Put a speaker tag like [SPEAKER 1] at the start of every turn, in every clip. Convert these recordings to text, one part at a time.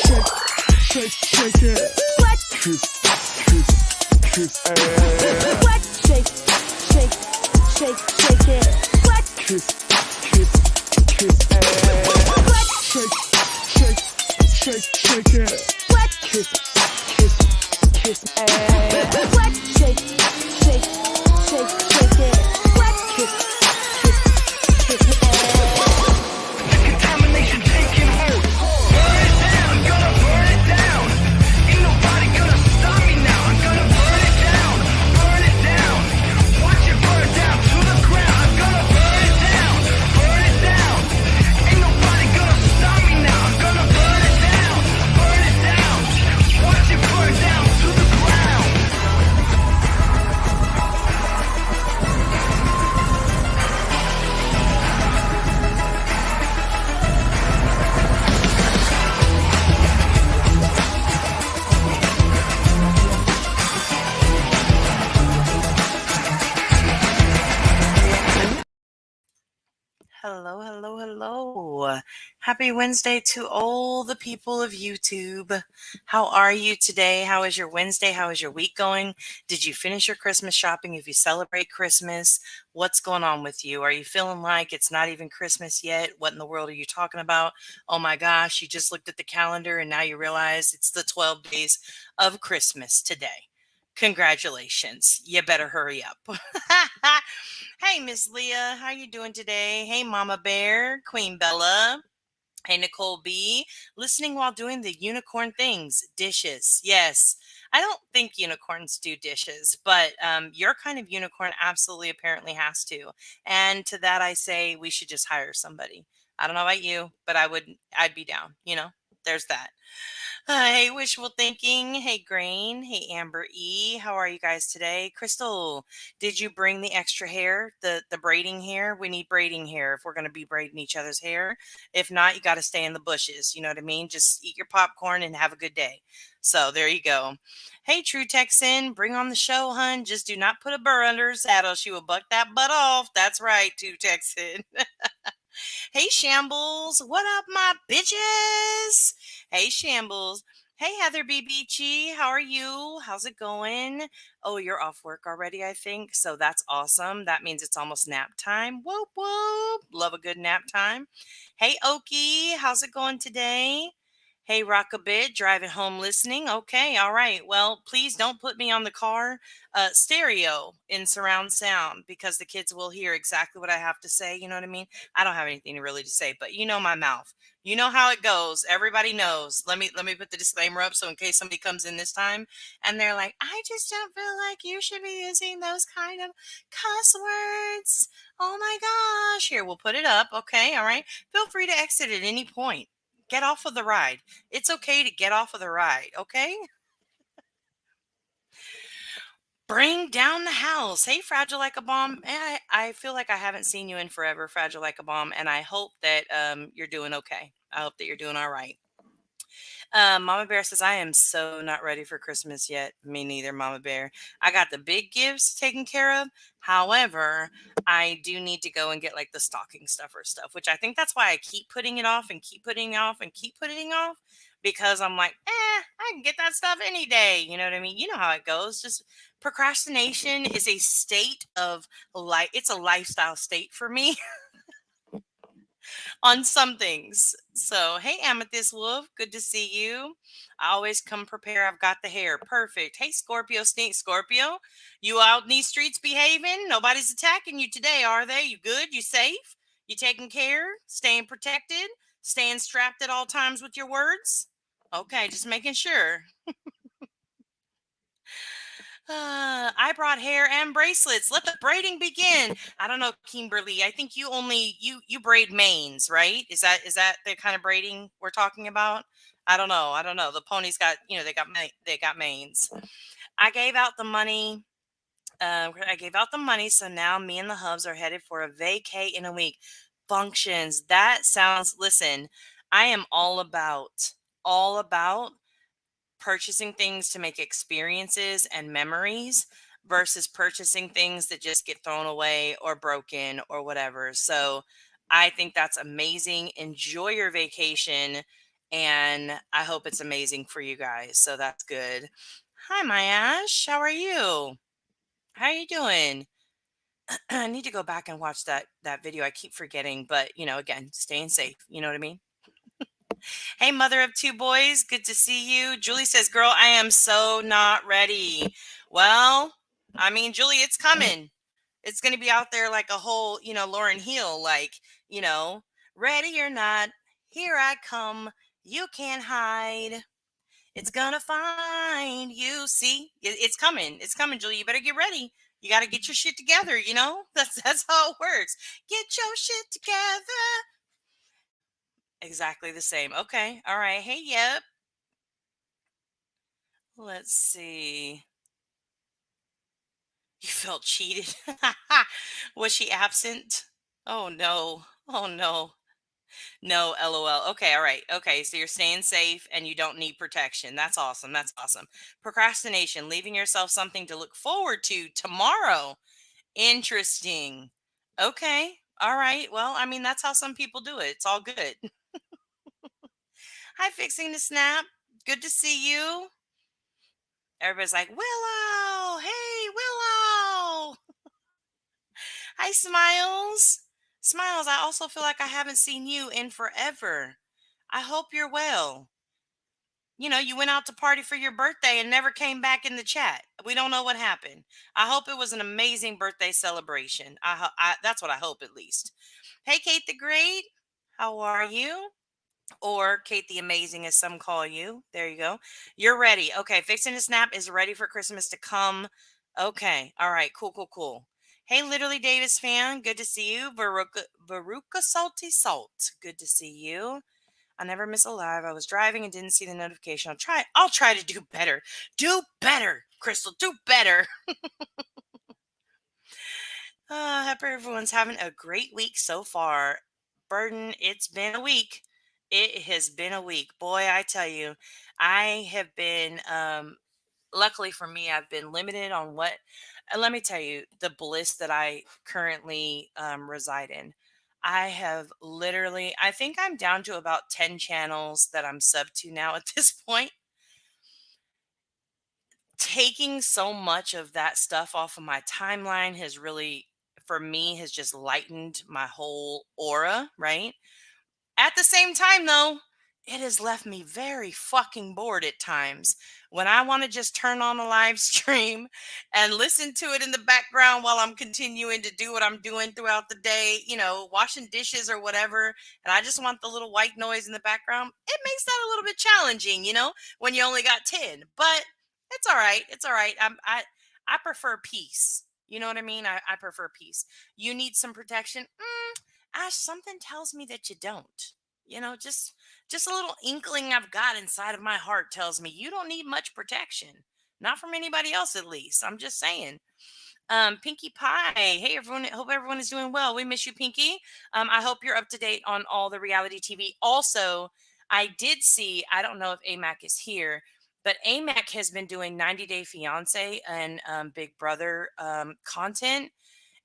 [SPEAKER 1] shake, shake it. What? Kiss, kiss, kiss ass. What? Shake, shake, shake, shake it. What? Kiss, kiss, kiss ass. What? Shake, shake, shake, shake it. What? Kiss, kiss, kiss ass. What? Shake, shake, shake, shake it. What? Kiss, kiss, kiss ass.
[SPEAKER 2] Contamination taking hold. Burn it down, gonna burn it down. Ain't nobody gonna stop me now. I'm gonna burn it down, burn it down. Watch it burn down to the ground. I'm gonna burn it down, burn it down. Ain't nobody gonna stop me now. I'm gonna burn it down, burn it down. Watch it burn down to the ground.
[SPEAKER 3] Hello, hello, hello. Happy Wednesday to all the people of YouTube. How are you today? How is your Wednesday? How is your week going? Did you finish your Christmas shopping? If you celebrate Christmas, what's going on with you? Are you feeling like it's not even Christmas yet? What in the world are you talking about? Oh my gosh, you just looked at the calendar and now you realize it's the 12 days of Christmas today. Congratulations. You better hurry up. Hey, Miss Leah, how you doing today? Hey, Mama Bear, Queen Bella. Hey, Nicole B. Listening while doing the unicorn things. Dishes. Yes. I don't think unicorns do dishes, but your kind of unicorn absolutely apparently has to. And to that I say we should just hire somebody. I don't know about you, but I'd be down, There's that. Hey, wishful thinking. Hey, Grain. Hey, Amber E. How are you guys today? Crystal, did you bring the extra hair, the braiding hair? We need braiding hair if we're going to be braiding each other's hair. If not, you got to stay in the bushes. You know what I mean? Just eat your popcorn and have a good day. So there you go. Hey, True Texan, bring on the show, hun. Just do not put a burr under her saddle. She will buck that butt off. That's right, True Texan. Hey, Shambles. What up, my bitches? Hey, Shambles. Hey, Heather B. Beachy. How are you? How's it going? Oh, you're off work already, I think. So that's awesome. That means it's almost nap time. Whoop, whoop. Love a good nap time. Hey, Okie. How's it going today? Hey, Rock a Bit, driving home listening. Okay, all right. Well, please don't put me on the car stereo in surround sound because the kids will hear exactly what I have to say. You know what I mean? I don't have anything really to say, but you know my mouth. You know how it goes. Everybody knows. Let me put the disclaimer up so in case somebody comes in this time and they're like, I just don't feel like you should be using those kind of cuss words. Oh my gosh. Here, we'll put it up. Okay, all right. Feel free to exit at any point. Get off of the ride. It's okay to get off of the ride, okay? Bring down the house. Hey, Fragile Like a Bomb. I feel like I haven't seen you in forever, Fragile Like a Bomb, and I hope that you're doing okay. I hope that you're doing all right. Mama Bear says, I am so not ready for Christmas yet. Me neither, Mama Bear. I got the big gifts taken care of. However, I do need to go and get like the stocking stuffer stuff, which I think that's why I keep putting it off and keep putting it off and keep putting it off because I'm like, I can get that stuff any day. You know what I mean? You know how it goes. Just procrastination is a state of life. It's a lifestyle state for me. On some things. So, hey, Amethyst Wolf, good to see you. I always come prepared. I've got the hair. Perfect. Hey, Scorpio Sneak Scorpio, you out in these streets behaving? Nobody's attacking you today, are they? You good? You safe? You taking care? Staying protected? Staying strapped at all times with your words? Okay, just making sure. I brought hair and bracelets. Let the braiding begin. I don't know, Kimberly. I think you only you braid manes, right? Is that the kind of braiding we're talking about? I don't know. I don't know. The ponies got they got manes. I gave out the money. I gave out the money, so now me and the hubs are headed for a vacay in a week. Functions. That sounds. Listen, I am all about purchasing things to make experiences and memories versus purchasing things that just get thrown away or broken or whatever. So I think that's amazing. Enjoy your vacation. And I hope it's amazing for you guys. So that's good. Hi, my Ash. How are you? How are you doing? I need to go back and watch that video. I keep forgetting, but again, staying safe. You know what I mean? Hey, mother of two boys, good to see you. Julie says, "Girl, I am so not ready." Well, I mean, Julie, it's coming. It's going to be out there like a whole, Lauren Hill, like, you know, ready or not, here I come. You can't hide. It's gonna find you. See, it's coming. It's coming, Julie. You better get ready. You got to get your shit together. That's how it works. Get your shit together. Exactly the same. Okay. All right. Hey, yep. Let's see. You felt cheated. Was she absent? Oh no. Oh no. No, LOL. Okay, all right. Okay, so you're staying safe and you don't need protection. That's awesome. That's awesome. Procrastination, leaving yourself something to look forward to tomorrow. Interesting. Okay. All right. Well, I mean, that's how some people do it. It's all good. Hi, Fixing the Snap. Good to see you. Everybody's like, Willow. Hey, Willow. Hi, Smiles. Smiles, I also feel like I haven't seen you in forever. I hope you're well. You went out to party for your birthday and never came back in the chat. We don't know what happened. I hope it was an amazing birthday celebration. That's what I hope at least. Hey, Kate the Great. How are you? Or Kate the Amazing, as some call you. There you go. You're ready. Okay, Fixing to Snap is ready for Christmas to come. Okay. All right. Cool, cool, cool. Hey, Literally Davis fan. Good to see you. Veruca Salty Salt. Good to see you. I never miss a live. I was driving and didn't see the notification. I'll try to do better. Do better, Crystal. Do better. Hope everyone's having a great week so far. Burden, it's been a week. It has been a week. Boy, I tell you, I have been luckily for me, I've been limited on what let me tell you the bliss that I currently reside in. I have literally, I think I'm down to about 10 channels that I'm sub to now at this point. Taking so much of that stuff off of my timeline has really, for me, has just lightened my whole aura, right? At the same time, though, it has left me very fucking bored at times when I want to just turn on a live stream and listen to it in the background while I'm continuing to do what I'm doing throughout the day, washing dishes or whatever. And I just want the little white noise in the background. It makes that a little bit challenging, when you only got 10. But it's all right. It's all right. I prefer peace. You know what I mean? I prefer peace. You need some protection. Ash, something tells me that you don't. Just a little inkling I've got inside of my heart tells me you don't need much protection. Not from anybody else, at least. I'm just saying. Pinkie Pie. Hey, everyone. Hope everyone is doing well. We miss you, Pinkie. I hope you're up to date on all the reality TV. Also, I did see, I don't know if AMAC is here, but AMAC has been doing 90 Day Fiance and Big Brother content,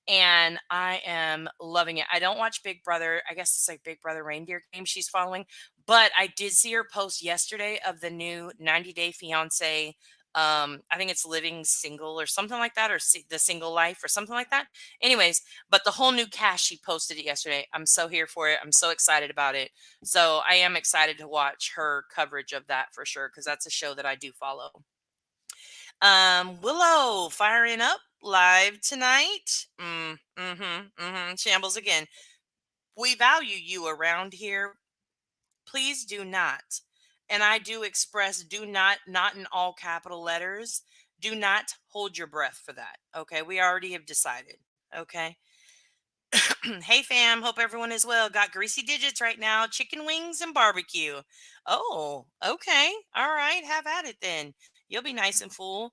[SPEAKER 3] and I am loving it. I don't watch Big Brother. I guess it's like Big Brother Reindeer Game she's following, but I did see her post yesterday of the new 90 Day Fiance. I think it's Living Single or something like that, or the Single Life or something like that. Anyways, but the whole new cast, she posted it yesterday. I'm so here for it. I'm so excited about it. So I am excited to watch her coverage of that for sure, because that's a show that I do follow. Willow firing up live tonight. Shambles again. We value you around here. Please do not. And I do express do not in all capital letters. Do not hold your breath for that. Okay. We already have decided. Okay. Hey fam, hope everyone is well. Got greasy digits right now. Chicken wings and barbecue. Oh, okay. All right. Have at it then. You'll be nice and full.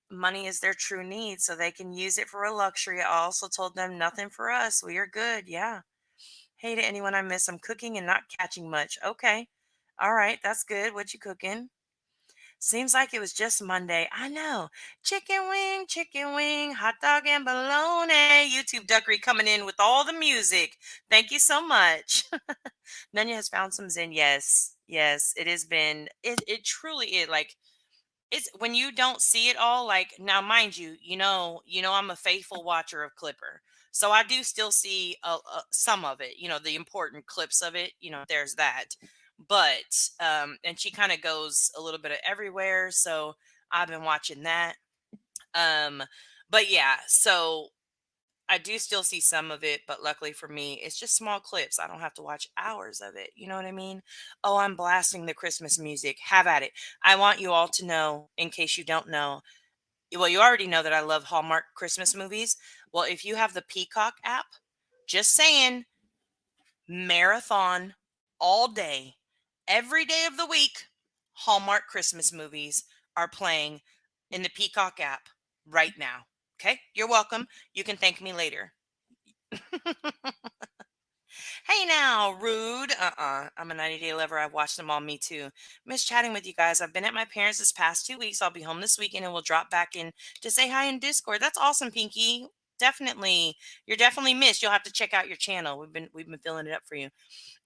[SPEAKER 3] Money is their true need, so they can use it for a luxury. I also told them nothing for us. We are good. Yeah. Hey to anyone I miss. I'm cooking and not catching much. Okay. All right. That's good. What you cooking? Seems like it was just Monday. I know. Chicken wing, hot dog and bologna. YouTube Duckery coming in with all the music. Thank you so much. Nanya has found some Zen. Yes. Yes. It has been it truly is like it's when you don't see it all, like now mind you, I'm a faithful watcher of Clipper. So I do still see some of it, the important clips of it, there's that. But and she kind of goes a little bit of everywhere, so I've been watching that. Um but yeah, so I do still see some of it, but luckily for me, it's just small clips. I don't have to watch hours of it. You know what I mean? Oh, I'm blasting the Christmas music. Have at it. I want you all to know, in case you don't know, well, you already know that I love Hallmark Christmas movies. Well, if you have the Peacock app, just saying, marathon all day, every day of the week, Hallmark Christmas movies are playing in the Peacock app right now. Okay? You're welcome. You can thank me later. Hey now, rude. I'm a 90-day lover. I've watched them all. Me too. Miss chatting with you guys. I've been at my parents' this past 2 weeks. I'll be home this weekend and we'll drop back in to say hi in Discord. That's awesome, Pinky. Definitely. You're definitely missed. You'll have to check out your channel. We've been filling it up for you.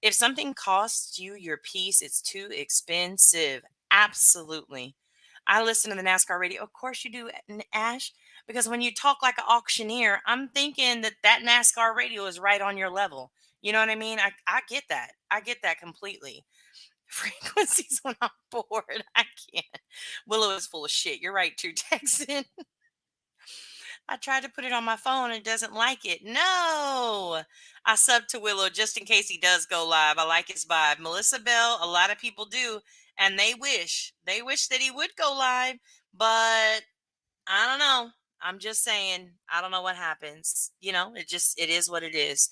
[SPEAKER 3] If something costs you your peace, it's too expensive. Absolutely. I listen to the NASCAR radio. Of course you do, Ash, because when you talk like an auctioneer, I'm thinking that NASCAR radio is right on your level. You know what I mean? I get that. I get that completely. Frequencies when I'm bored. I can't. Willow is full of shit. You're right, too, Texan. I tried to put it on my phone and it doesn't like it. No. I sub to Willow just in case he does go live. I like his vibe. Melissa Bell, a lot of people do. And they wish that he would go live. But I don't know. I'm just saying, I don't know what happens. It is what it is.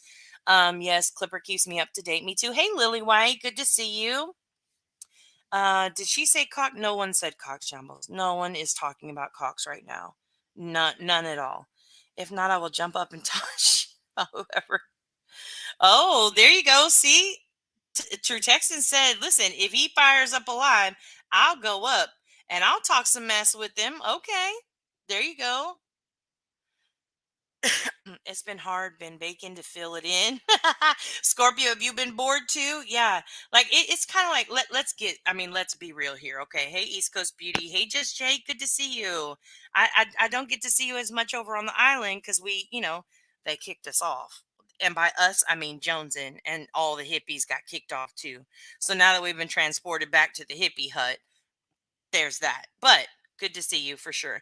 [SPEAKER 3] Yes, Clipper keeps me up to date. Me too. Hey, Lily White, good to see you. Did she say cock? No one said cock shambles. No one is talking about cocks right now. None at all. If not, I will jump up and touch whoever. Oh, there you go. See, True Texan said, "Listen, if he fires up alive, I'll go up and I'll talk some mess with him." Okay, there you go. It's been hard, been baking to fill it in. Scorpio, have you been bored too? Yeah. Like it's kind of like let's be real here. Okay. Hey, East Coast Beauty. Hey, Just Jay, good to see you. I don't get to see you as much over on the island because they kicked us off. And by us, I mean Jonesin and all the hippies got kicked off too. So now that we've been transported back to the hippie hut, there's that. But good to see you for sure.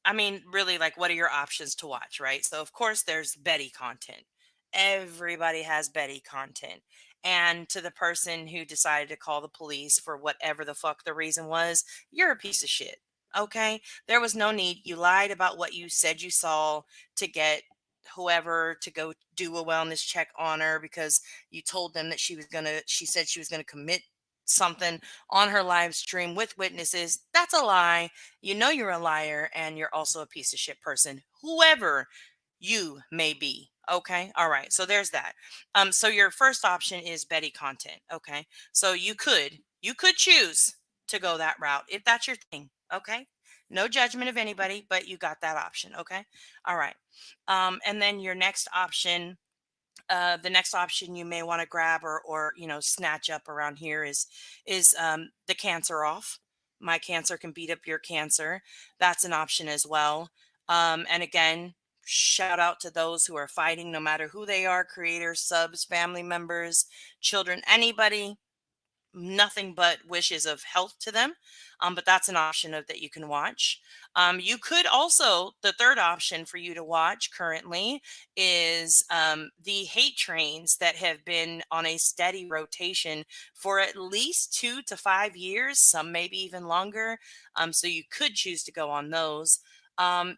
[SPEAKER 3] I mean, really, like, what are your options to watch, right? So, of course, there's Betty content. Everybody has Betty content. And to the person who decided to call the police for whatever the fuck the reason was, you're a piece of shit. Okay. There was no need. You lied about what you said you saw to get whoever to go do a wellness check on her because you told them that she said she was gonna commit something on her live stream with witnesses. That's a lie. You know you're a liar and you're also a piece of shit person, whoever you may be. Okay. All right. So there's that. So your first option is Betty content. Okay. So you could choose to go that route if that's your thing. Okay. No judgment of anybody, but you got that option. Okay. All right. And then your next option, the next option you may want to grab or snatch up around here is the cancer off. My cancer can beat up your cancer. That's an option as well. And again, shout out to those who are fighting, no matter who they are, creators, subs, family members, children, anybody. Nothing but wishes of health to them. But that's an option that you can watch. You could also, the third option for you to watch currently is the hate trains that have been on a steady rotation for at least 2 to 5 years, some maybe even longer. So you could choose to go on those.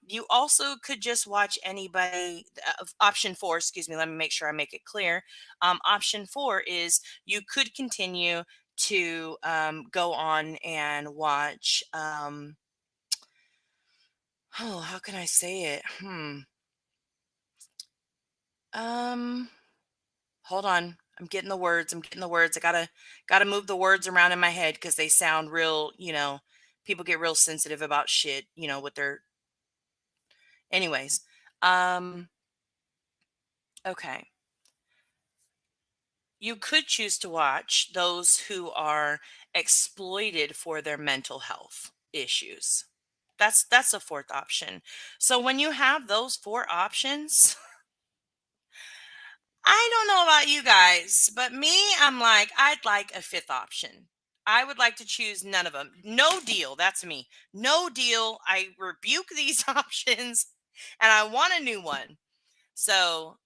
[SPEAKER 3] You also could just watch anybody. Option four, excuse me, let me make sure I make it clear. Option four is you could continue to go on and watch. Oh, how can I say it? Um, hold on. I'm getting the words. I'm getting the words. I gotta move the words around in my head because they sound real. People get real sensitive about shit. With their. Anyways, um, okay. You could choose to watch those who are exploited for their mental health issues. That's a fourth option. So when you have those four options, I don't know about you guys, but me, I'm like, I'd like a fifth option. I would like to choose none of them. No deal. That's me. No deal. I rebuke these options and I want a new one. So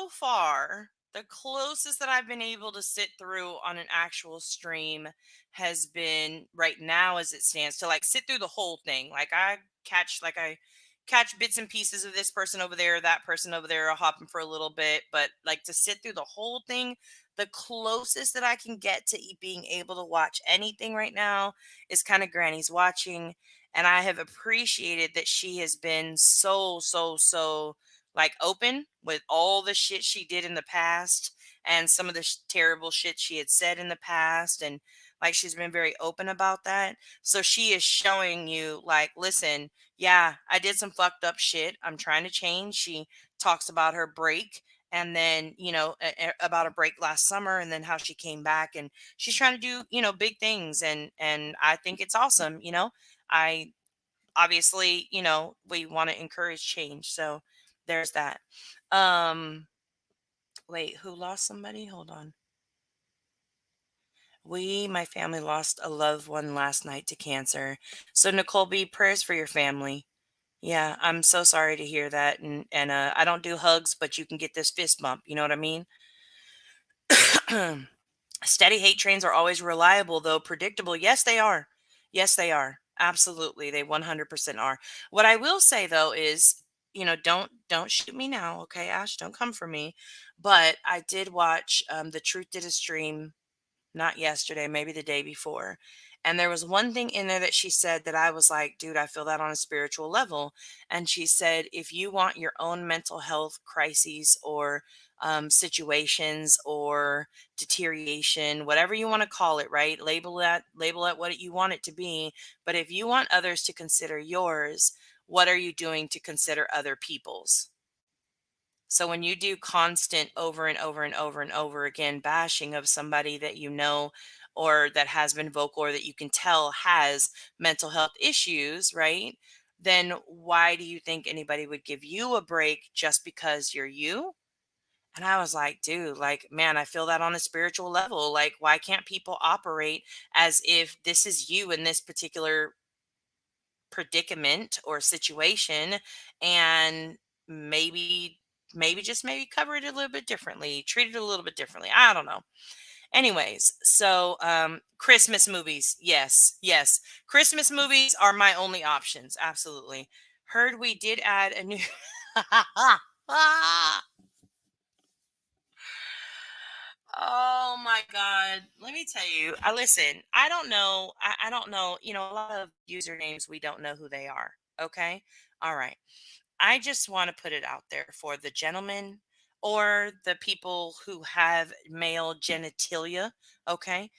[SPEAKER 3] far, the closest that I've been able to sit through on an actual stream has been right now as it stands to like sit through the whole thing. I catch bits and pieces of this person over there, that person over there, I'll hop them for a little bit, but like to sit through the whole thing, the closest that I can get to being able to watch anything right now is kind of Granny's watching. And I have appreciated that she has been so like open with all the shit she did in the past and some of the terrible shit she had said in the past, and like she's been very open about that. So she is showing you like, listen, yeah, I did some fucked up shit, I'm trying to change. She talks about her break, and then about a break last summer, and then how she came back, and she's trying to do big things, and I think it's awesome. I obviously, we want to encourage change. So there's that. Um, wait, who lost somebody? Hold on. My family lost a loved one last night to cancer. So Nicole B, prayers for your family. Yeah, I'm so sorry to hear that. And I don't do hugs, but you can get this fist bump. You know what I mean? Steady hate trains are always reliable, though predictable. Yes, they are. Yes, they are. Absolutely, they 100% are. What I will say though is, don't shoot me now, okay, Ash? Don't come for me. But I did watch. The Truth did a stream not yesterday, maybe the day before. And there was one thing in there that she said that I was like, dude, I feel that on a spiritual level. And she said, if you want your own mental health crises or situations or deterioration, whatever you want to call it, right? Label it what you want it to be. But if you want others to consider yours, what are you doing to consider other people's? So when you do constant over and over and over and over again bashing of somebody that or that has been vocal or that you can tell has mental health issues, right? Then why do you think anybody would give you a break just because you're you? And I was like, dude, like, man, I feel that on a spiritual level. Like, why can't people operate as if this is you in this particular predicament or situation, and maybe maybe cover it a little bit differently, treat it a little bit differently, I don't know. Anyways, so Christmas movies, yes, yes, Christmas movies are my only options, absolutely. Heard we did add a new oh my god, let me tell you, I listen, I don't know, I don't know, a lot of usernames we don't know who they are. Okay, all right, I just want to put it out there for the gentlemen or the people who have male genitalia. Okay.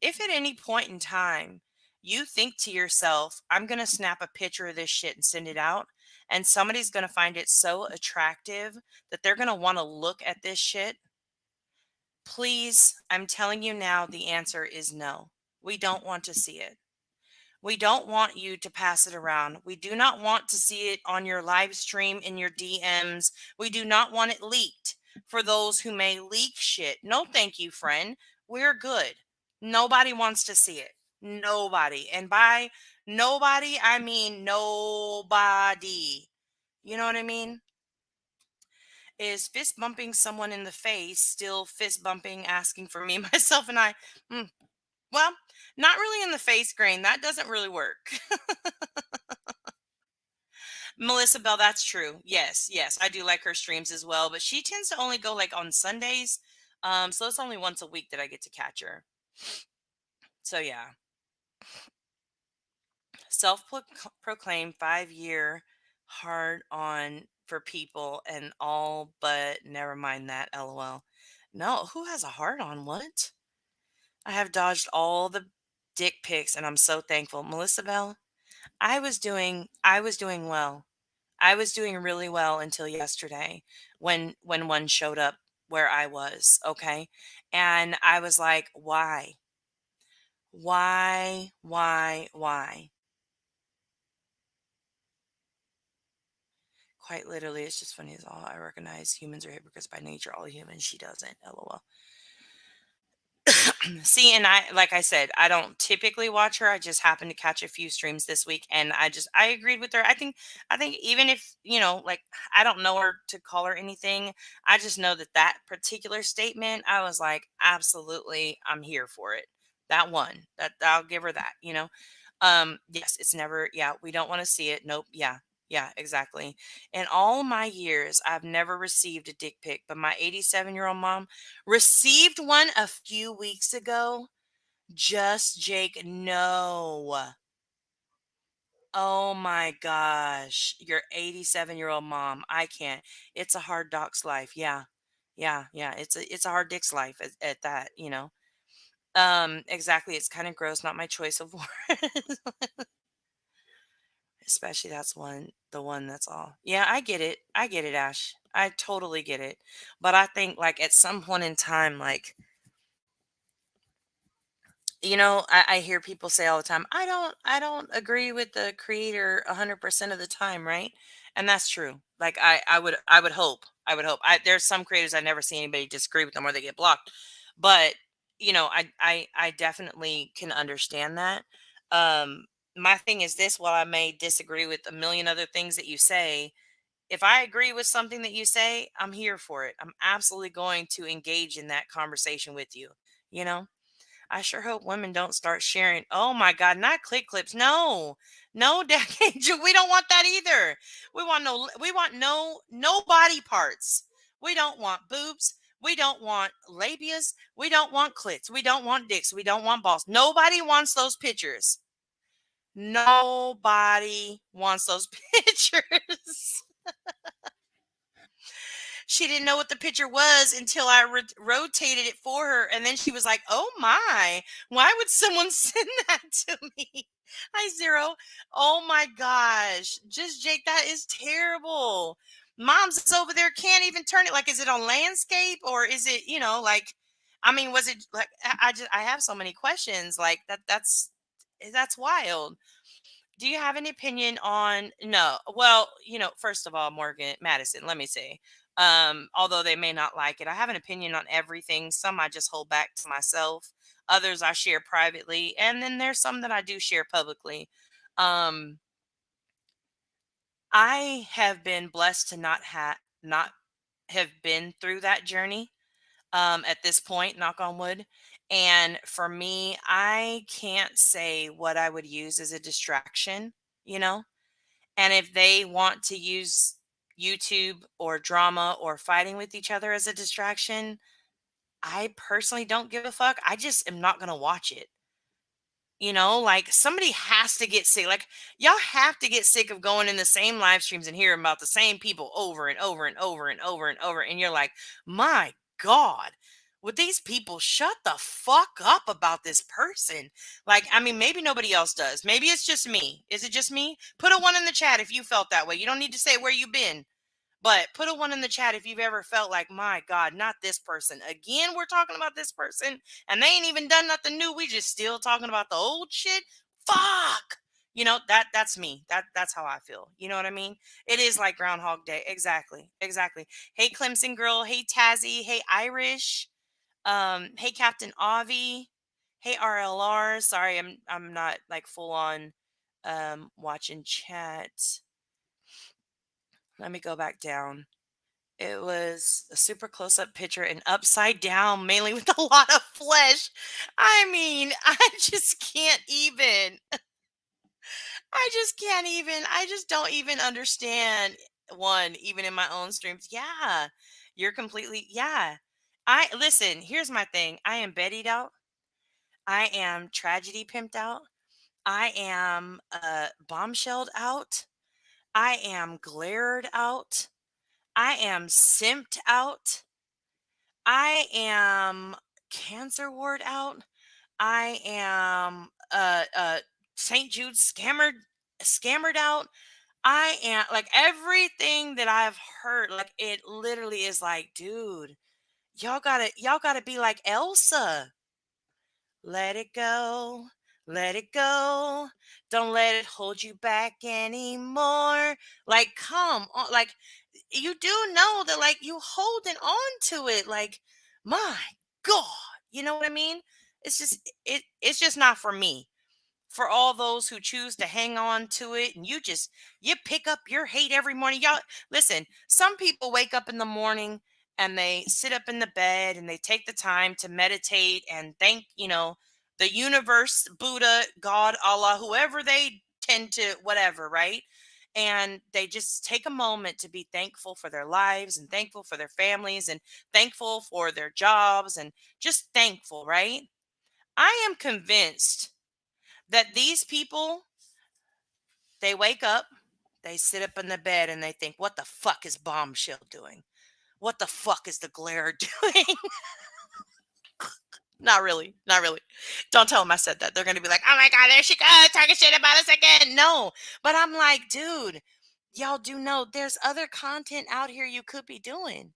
[SPEAKER 3] If at any point in time you think to yourself, I'm going to snap a picture of this shit and send it out, and somebody's going to find it so attractive that they're going to want to look at this shit, please, I'm telling you now, the answer is no. We don't want to see it. We don't want you to pass it around. We do not want to see it on your live stream, in your DMs. We do not want it leaked for those who may leak shit. No, thank you, friend. We're good. Nobody wants to see it. Nobody. And by nobody, I mean nobody. You know what I mean? Is fist bumping someone in the face still fist bumping, asking for me, myself, and I? Mm, well, not really in the face grain. That doesn't really work. Melissa Bell, that's true. Yes, yes. I do like her streams as well, but she tends to only go like on Sundays. So it's only once a week that I get to catch her. So yeah. Self proclaimed 5 year hard on for people and all, but never mind that. LOL. No, who has a heart on? What? I have dodged all the dick pics and I'm so thankful. Melissa Bell, I was doing well. I was doing really well until yesterday when one showed up where I was, okay? And I was like, "Why? Why? Why? Why?" Quite literally, it's just funny as all. I recognize humans are hypocrites by nature. All humans, she doesn't. LOL. See, and I, like I said, I don't typically watch her. I just happened to catch a few streams this week, and I agreed with her. I think even if like I don't know her to call her anything, I just know that that particular statement, I was like, absolutely, I'm here for it. That one, that I'll give her that. Yes, it's never. Yeah, we don't want to see it. Nope. Yeah. Yeah, exactly. In all my years, I've never received a dick pic, but my 87-year-old mom received one a few weeks ago. Just Jake, no. Oh my gosh. Your 87-year-old mom. I can't. It's a hard doc's life. Yeah. Yeah, yeah. It's a hard dick's life at that. Exactly. It's kind of gross, not my choice of words. Especially that's the one that's all. Yeah, I get it. I get it, Ash. I totally get it. But I think like at some point in time, like I hear people say all the time, I don't agree with the creator 100% of the time, right? And that's true. Like I would hope. There's some creators I never see anybody disagree with them or they get blocked. But I definitely can understand that. Um my thing is this, while I may disagree with a million other things that you say, if I agree with something that you say, I'm here for it. I'm absolutely going to engage in that conversation with you, you know? I sure hope women don't start sharing. Oh my God, not click clips. No, no, decade. We don't want that either. We want no body parts. We don't want boobs. We don't want labias. We don't want clits. We don't want dicks. We don't want balls. Nobody wants those pictures. Nobody wants those pictures. She didn't know what the picture was until I rotated it for her. And then she was like, oh my, why would someone send that to me? Hi, Zero. Oh my gosh. Just Jake, that is terrible. Mom's is over there, can't even turn it. Like, is it on landscape or is it, like, I mean, was it like, I have so many questions. Like, that's wild. Do you have any opinion on no? Well, first of all, Morgan Madison, let me say, although they may not like it, I have an opinion on everything. Some I just hold back to myself. Others I share privately, and then there's some that I do share publicly. Um, I have been blessed to not have been through that journey at this point, knock on wood. And for me, I can't say what I would use as a distraction, you know? And if they want to use YouTube or drama or fighting with each other as a distraction, I personally don't give a fuck. I just am not going to watch it. Like somebody has to get sick. Like y'all have to get sick of going in the same live streams and hearing about the same people over and over and over and over and over. And you're like, my God, would these people shut the fuck up about this person? Like, I mean, maybe nobody else does. Maybe it's just me. Is it just me? Put a one in the chat if you felt that way. You don't need to say where you've been. But put a one in the chat if you've ever felt like, my God, not this person. Again, we're talking about this person and they ain't even done nothing new. We just still talking about the old shit. Fuck. That's me. That's how I feel. You know what I mean? It is like Groundhog Day. Exactly. Exactly. Hey Clemson girl. Hey Tazzy. Hey Irish. Hey Captain Avi. Hey RLR. Sorry, I'm not like full on watching chat. Let me go back down. It was a super close up picture and upside down, mainly with a lot of flesh. I mean, I just can't even. I just can't even. I just don't even understand one, even in my own streams. Yeah, you're completely. Yeah. Listen, here's my thing. I am Betty'd out. I am tragedy pimped out. I am bombshelled out. I am glared out. I am simped out. I am cancer ward out. I am St. Jude scammered out. I am like everything that I've heard, like it literally is like, dude, y'all gotta be like Elsa. Let it go. Let it go. Don't let it hold you back anymore. Like, come on. Like, you do know that, like, you holding on to it. Like, my God. You know what I mean? It's just not for me. For all those who choose to hang on to it, and you pick up your hate every morning. Y'all listen, some people wake up in the morning and they sit up in the bed and they take the time to meditate and thank, the universe, Buddha, God, Allah, whoever they tend to, whatever, right? And they just take a moment to be thankful for their lives and thankful for their families and thankful for their jobs and just thankful, right? I am convinced that these people, they wake up, they sit up in the bed and they think, what the fuck is Bombshell doing? What the fuck is the glare doing? Not really. Not really. Don't tell them I said that. They're going to be like, oh my God, there she goes, talking shit about us again. No. But I'm like, dude, y'all do know there's other content out here you could be doing.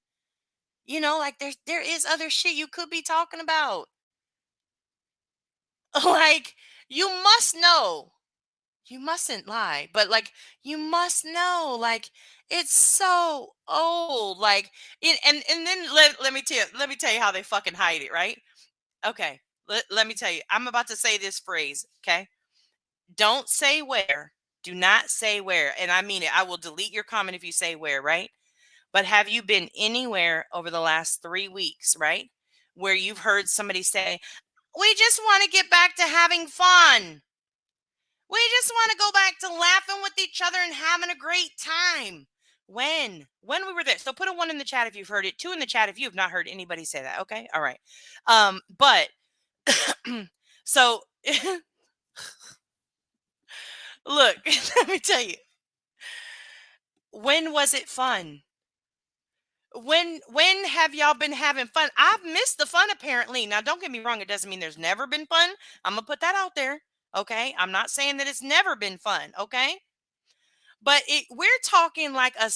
[SPEAKER 3] Like there is other shit you could be talking about. Like, you must know. You mustn't lie, but like you must know, like it's so old. Like and then let me tell you how they fucking hide it, right? Okay. Let me tell you. I'm about to say this phrase, okay? Don't say where. Do not say where. And I mean it. I will delete your comment if you say where, right? But have you been anywhere over the last 3 weeks, right? Where you've heard somebody say, "We just want to get back to having fun. We just want to go back to laughing with each other and having a great time." When we were there. So put a 1 in the chat if you've heard it, 2 in the chat if you have not heard anybody say that. Okay. All right. But so look, let me tell you, when was it fun? When have y'all been having fun? I've missed the fun apparently. Now don't get me wrong, it doesn't mean there's never been fun. I'm gonna put that out there. Okay. I'm not saying that it's never been fun. Okay. But we're talking like a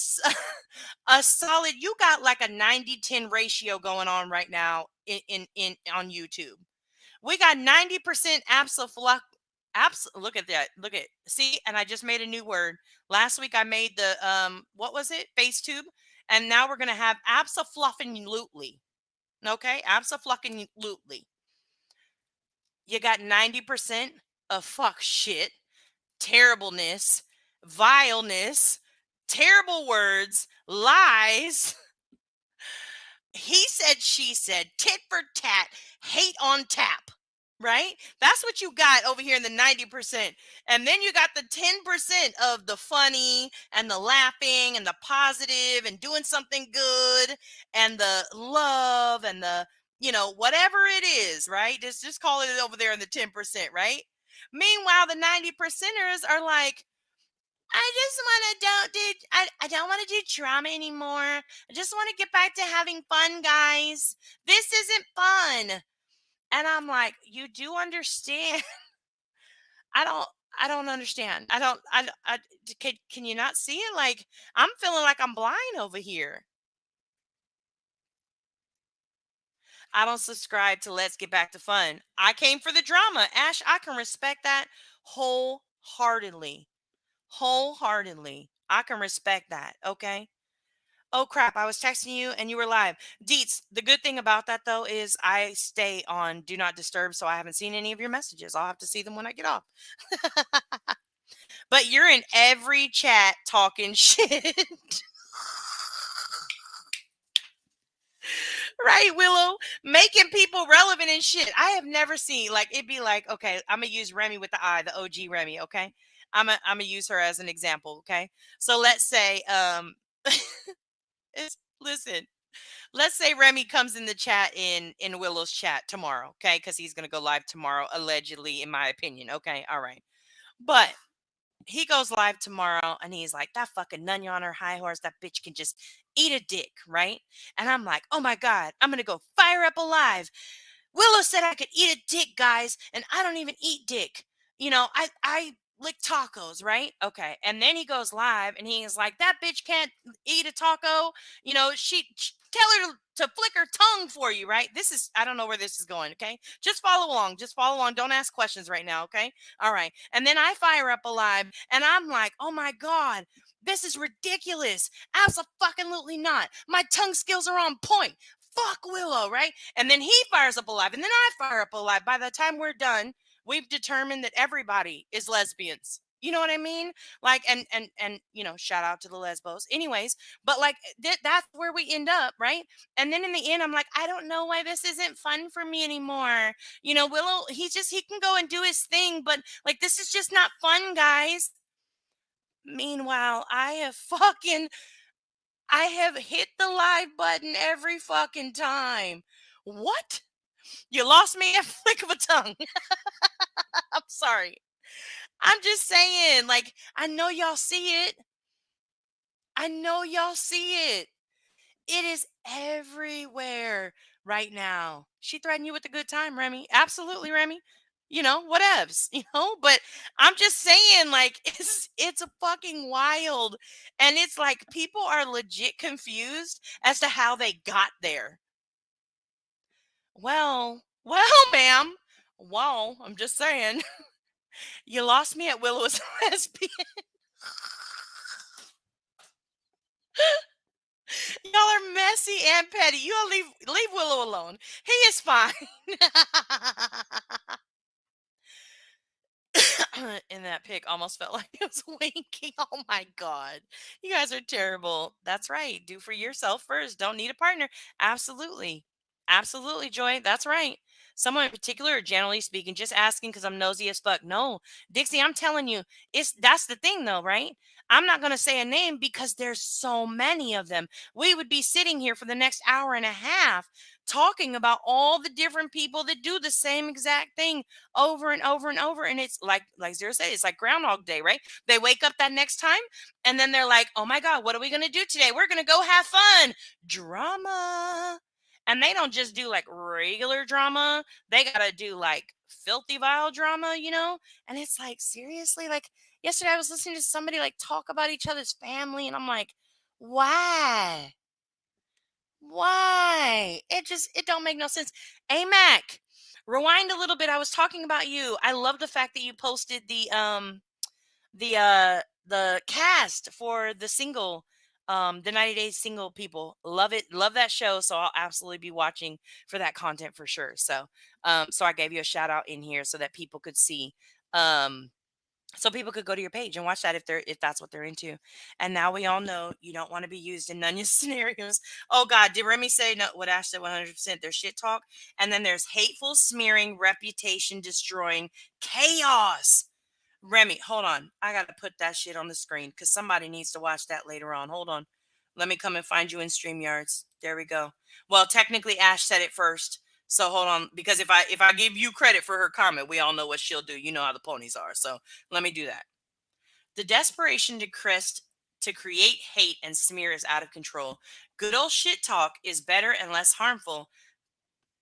[SPEAKER 3] solid, you got like a 90-10 ratio going on right now in on YouTube. We got 90% look at that. Look at see, and I just made a new word. Last week I made the what was it? FaceTube. And now we're gonna have abso-fluffing-lutely. Okay, abso-fluffing-lutely. You got 90% of fuck shit, terribleness, vileness, terrible words, lies, he said, she said, tit for tat, hate on tap, right? That's what you got over here in the 90%. And then you got the 10% of the funny and the laughing and the positive and doing something good and the love and the, whatever it is, right? Just call it over there in the 10%, right? Meanwhile, the 90 percenters are like, I just want to don't do I don't want to do drama anymore. I just want to get back to having fun, guys. This isn't fun. And I'm like, you do understand. I don't I don't understand. Can you not see it? Like I'm feeling like I'm blind over here. I don't subscribe to Let's Get Back to Fun. I came for the drama. Ash, I can respect that wholeheartedly. Wholeheartedly. I can respect that. Okay. Oh crap, I was texting you and you were live. Deets, the good thing about that though is I stay on do not disturb, so I haven't seen any of your messages. I'll have to see them when I get off. But you're in every chat talking shit. Right, Willow? Making people relevant and shit. I have never seen like it'd be like, okay, I'm gonna use Remy with the I, the OG Remy, okay? I'm gonna use her as an example, okay? So let's say listen, let's say Remy comes in the chat in Willow's chat tomorrow, okay? Because he's gonna go live tomorrow, allegedly, in my opinion. Okay, all right. But he goes live tomorrow and he's like, that fucking nun on her high horse, that bitch can just eat a dick, right? And I'm like, oh my God, I'm gonna go fire up a live. Willow said I could eat a dick, guys, and I don't even eat dick. I lick tacos, right? Okay. And then he goes live and he's like, that bitch can't eat a taco. Tell her to flick her tongue for you, right? I don't know where this is going, okay? Just follow along. Just follow along. Don't ask questions right now, okay? All right. And then I fire up a live and I'm like, oh my God, this is ridiculous. Absolutely not. My tongue skills are on point. Fuck Willow, right? And then he fires up a live, and then I fire up a live. By the time we're done, we've determined that everybody is lesbians. You know what I mean? Like, and shout out to the lesbos. Anyways, but like that's where we end up, right? And then in the end, I'm like, I don't know why this isn't fun for me anymore. Willow, he can go and do his thing, but like this is just not fun, guys. Meanwhile, I have hit the live button every fucking time. What? You lost me at flick of a tongue. I'm sorry. I'm just saying, like, I know y'all see it. I know y'all see it. It is everywhere right now. She threatened you with a good time, Remy. Absolutely, Remy. Whatevs, but I'm just saying, like, it's a fucking wild. And it's like people are legit confused as to how they got there. Well, ma'am. Well, I'm just saying. You lost me at Willow's lesbian. Y'all are messy and petty. You all leave Willow alone. He is fine. And that pig almost felt like it was winking. Oh my God. You guys are terrible. That's right. Do for yourself first. Don't need a partner. Absolutely. Absolutely, Joy. That's right. Someone in particular, or generally speaking, just asking because I'm nosy as fuck. No, Dixie, I'm telling you, that's the thing though, right? I'm not gonna say a name because there's so many of them. We would be sitting here for the next hour and a half talking about all the different people that do the same exact thing over and over and over. And it's like Zero said, it's like Groundhog Day, right? They wake up that next time and then they're like, oh my God, what are we gonna do today? We're gonna go have fun. Drama. And they don't just do like regular drama. They gotta do like filthy vile drama. And it's like, seriously, like yesterday I was listening to somebody like talk about each other's family, and I'm like, why? Why? It don't make no sense. Mac, rewind a little bit. I was talking about you. I love the fact that you posted the cast for the 90 Days Single people. Love it. Love that show. So I'll absolutely be watching for that content for sure. So I gave you a shout out in here so that people could see. So people could go to your page and watch that if that's what they're into. And now we all know you don't want to be used in none of your scenarios. Oh God, did Remy say no? What Ash said 100%? There's shit talk, and then there's hateful, smearing, reputation destroying chaos. Remy, hold on. I gotta put that shit on the screen because somebody needs to watch that later on. Hold on. Let me come and find you in StreamYards. There we go. Well, technically Ash said it first. So hold on, because if I give you credit for her comment, we all know what she'll do. You know how the ponies are. So let me do that. The desperation to create hate and smear is out of control. Good old shit talk is better and less harmful.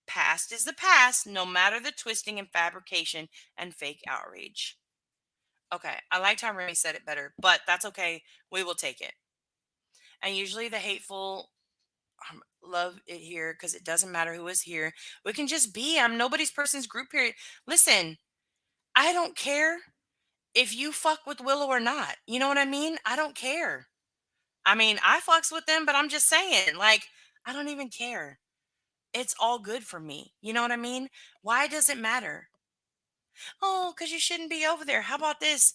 [SPEAKER 3] Past is the past, no matter the twisting and fabrication and fake outrage. Okay, I liked how Remy said it better, but that's okay. We will take it. And usually the hateful love it here because it doesn't matter who is here. We can just be. I'm nobody's person's group period. Listen, I don't care if you fuck with Willow or not. You know what I mean? I don't care. I mean, I fucks with them, but I'm just saying, like, I don't even care. It's all good for me. You know what I mean? Why does it matter? Oh, because you shouldn't be over there. How about this?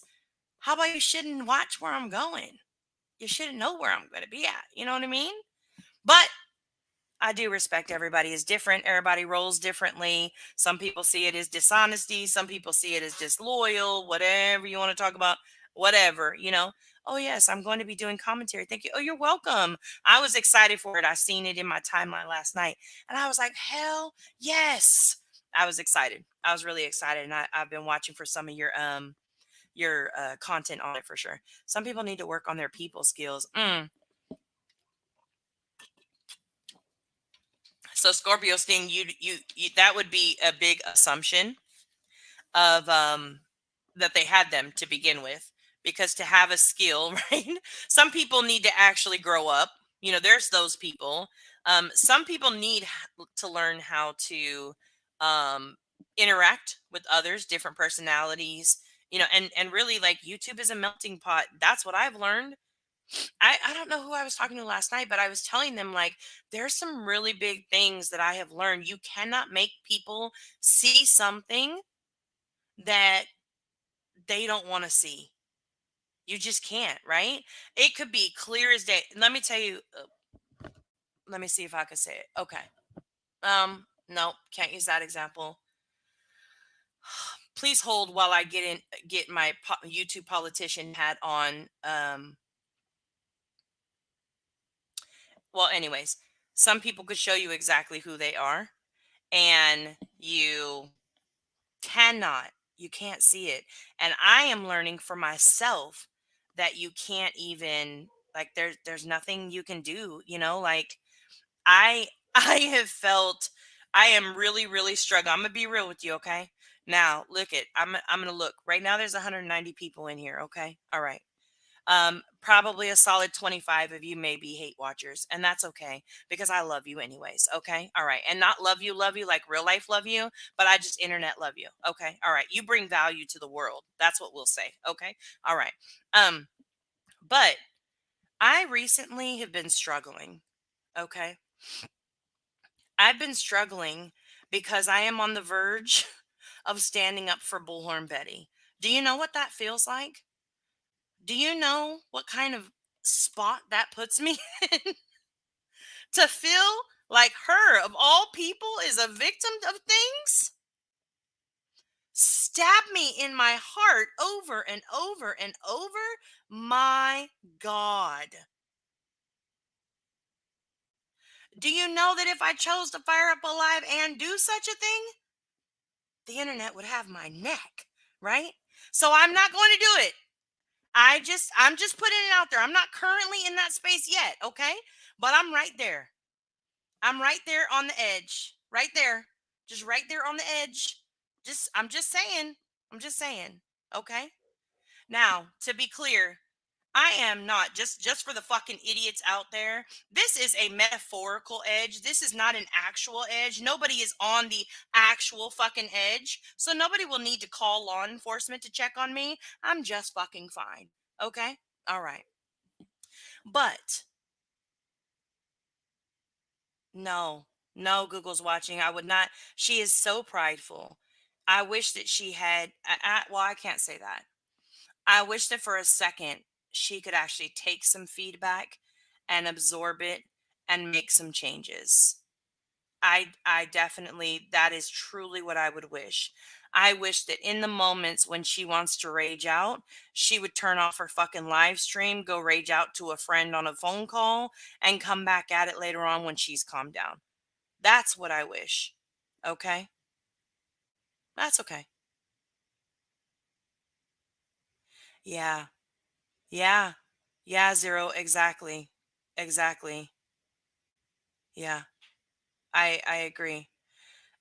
[SPEAKER 3] How about you shouldn't watch where I'm going? You shouldn't know where I'm going to be at. You know what I mean? But I do respect everybody is different. Everybody rolls differently. Some people see it as dishonesty. Some people see it as disloyal, whatever you want to talk about, whatever. Oh, yes, I'm going to be doing commentary. Thank you. Oh, you're welcome. I was excited for it. I seen it in my timeline last night and I was like, hell yes. I was excited. I was really excited. And I've been watching for some of your content on it for sure. Some people need to work on their people skills. So Scorpio's thing, you that would be a big assumption of that they had them to begin with, because to have a skill, right? Some people need to actually grow up. There's those people. Some people need to learn how to um interact with others, different personalities, and really, like, YouTube is a melting pot. That's what I've learned. I don't know who I was talking to last night, but I was telling them, like, there's some really big things that I have learned. You cannot make people see something that they don't want to see. You just can't, right? It could be clear as day. Let me tell you, let me see if I could say it. Okay. No, can't use that example. Please hold while I get my YouTube politician hat on. Well, anyways, some people could show you exactly who they are, and cannot you can't see it. And I am learning for myself that you can't even, like, there's nothing you can do, like, I I have felt, I am really, really struggling. I'm gonna be real with you, okay? Now, look it. I'm gonna look right now. There's 190 people in here. Okay, all right. Probably a solid 25 of you may be hate watchers, and that's okay, because I love you anyways. Okay, all right, and not love you like real life love you, but I just internet love you. Okay, all right. You bring value to the world. That's what we'll say. Okay, all right. Um, but I recently have been struggling. Okay, I've been struggling because I am on the verge of standing up for Bullhorn Betty. Do you know what that feels like? Do you know what kind of spot that puts me in? To feel like her, of all people, is a victim of things? Stab me in my heart over and over and over. My God. Do you know that if I chose to fire up alive and do such a thing, the internet would have my neck, right? So I'm not going to do it. I'm just putting it out there. I'm not currently in that space yet, okay? But I'm right there. I'm right there on the edge. Right there. Just right there on the edge. I'm just saying. I'm just saying. Okay? Now, to be clear, I am not, just for the fucking idiots out there. This is a metaphorical edge. This is not an actual edge. Nobody is on the actual fucking edge. So nobody will need to call law enforcement to check on me. I'm just fucking fine. Okay? All right. But no, no, Google's watching. I would not. She is so prideful. I wish that she had, well, I can't say that. I wish that for a second she could actually take some feedback and absorb it and make some changes. I definitely, that is truly what I would wish. I wish that in the moments when she wants to rage out, she would turn off her fucking live stream, go rage out to a friend on a phone call, and come back at it later on when she's calmed down. That's what I wish. Okay? That's okay. Yeah. Yeah. Yeah, Zero, exactly. Exactly. Yeah. I agree.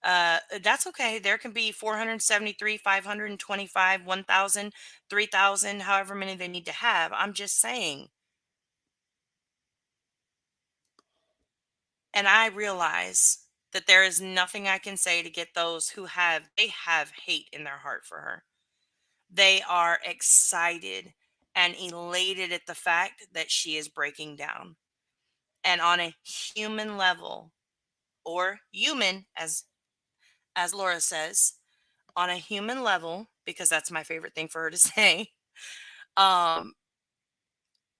[SPEAKER 3] That's okay. There can be 473, 525, 1,000, 3,000, however many they need to have. I'm just saying. And I realize that there is nothing I can say to get those who they have hate in their heart for her. They are excited and elated at the fact that she is breaking down. And on a human level, or human, as Laura says, on a human level, because that's my favorite thing for her to say. um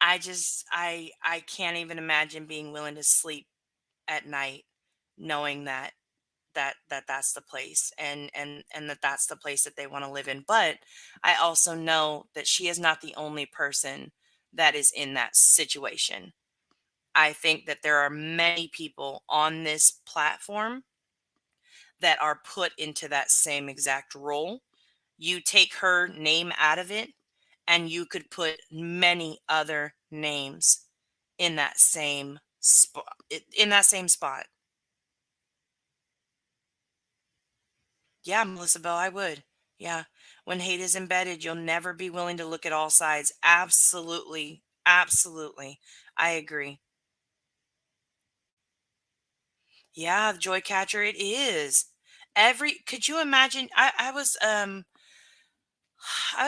[SPEAKER 3] I can't even imagine being willing to sleep at night knowing that's the place, and that's the place that they want to live in. But I also know that she is not the only person that is in that situation. I think that there are many people on this platform that are put into that same exact role. You take her name out of it, and you could put many other names in that same spot. In that same spot. Yeah, Melissa Bell, I would. Yeah. When hate is embedded, you'll never be willing to look at all sides. Absolutely. Absolutely. I agree. Yeah, the joy catcher it is. Could you imagine I was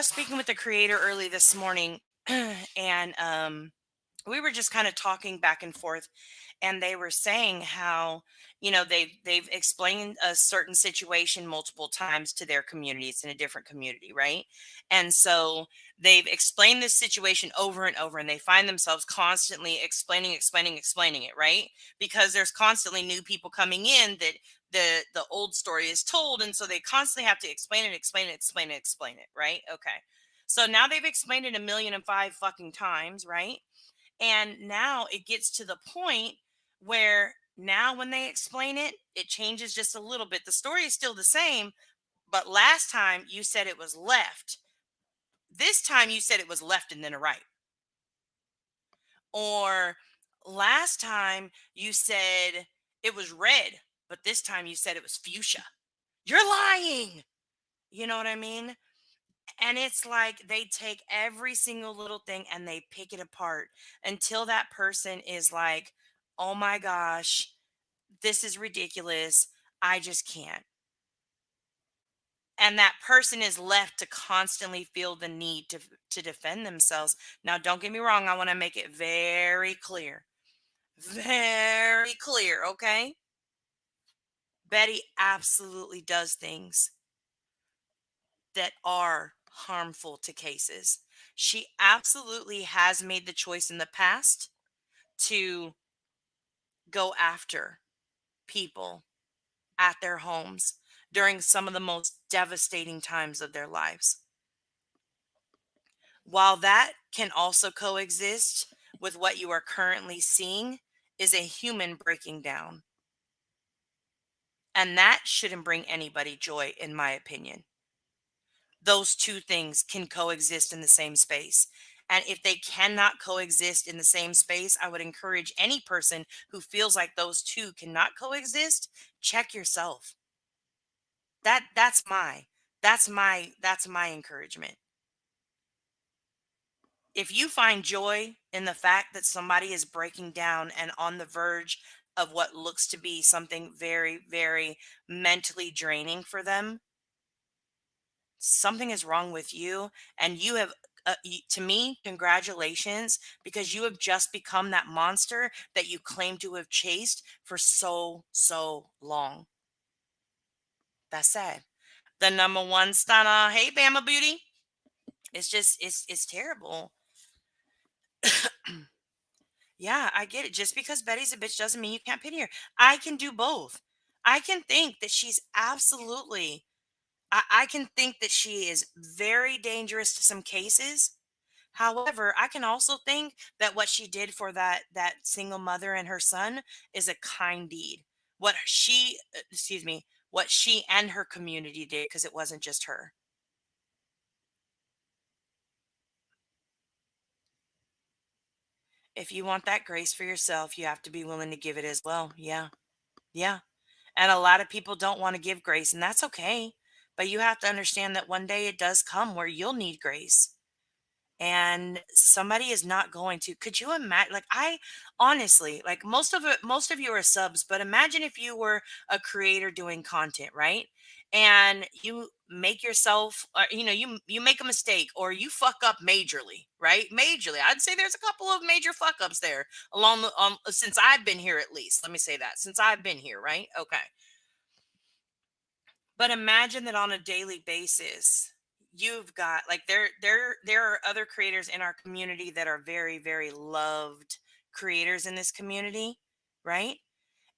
[SPEAKER 3] speaking with the creator early this morning and we were just kind of talking back and forth, and they were saying how they've explained a certain situation multiple times to their community. It's in a different community, right? And so they've explained this situation over and over, and they find themselves constantly explaining it, right? Because there's constantly new people coming in that the old story is told, and so they constantly have to explain it, right? Okay, so now they've explained it a million and five fucking times, right? And now it gets to the point where now when they explain it, it changes just a little bit. The story is still the same, but last time you said it was left. This time you said it was left and then a right. Or last time you said it was red, but this time you said it was fuchsia. You're lying. You know what I mean? And it's like they take every single little thing and they pick it apart until that person is like, oh my gosh, this is ridiculous. I just can't. And that person is left to constantly feel the need to defend themselves. Now, don't get me wrong. I want to make it very clear. Okay. Betty absolutely does things that are harmful to cases. She absolutely has made the choice in the past to go after people at their homes during some of the most devastating times of their lives. While that can also coexist with what you are currently seeing is a human breaking down. And that shouldn't bring anybody joy, in my opinion. Those two things can coexist in the same space. And if they cannot coexist in the same space, I would encourage any person who feels like those two cannot coexist, check yourself. That's my encouragement. If you find joy in the fact that somebody is breaking down and on the verge of what looks to be something very, very mentally draining for them, something is wrong with you. And you have, to me, congratulations, because you have just become that monster that you claim to have chased for so long. That's sad. The number one stunner. Hey, Bama Beauty. It's terrible. Yeah, I get it. Just because Betty's a bitch doesn't mean you can't pity her. I can do both. I can think that she's absolutely, I can think that she is very dangerous to some cases. However, I can also think that what she did for that single mother and her son is a kind deed. What she and her community did, because it wasn't just her. If you want that grace for yourself, you have to be willing to give it as well. Yeah. Yeah. And a lot of people don't want to give grace, and that's okay. But you have to understand that one day it does come where you'll need grace. And somebody is not going to. Could you imagine? Like, I honestly, like, most of you are subs, but imagine if you were a creator doing content, right? And you make yourself, you make a mistake or you fuck up majorly, right? Majorly. I'd say there's a couple of major fuck ups there along the since I've been here, at least. Let me say that. Since I've been here, right? Okay. But imagine that on a daily basis, you've got like there are other creators in our community that are very, very loved creators in this community, right?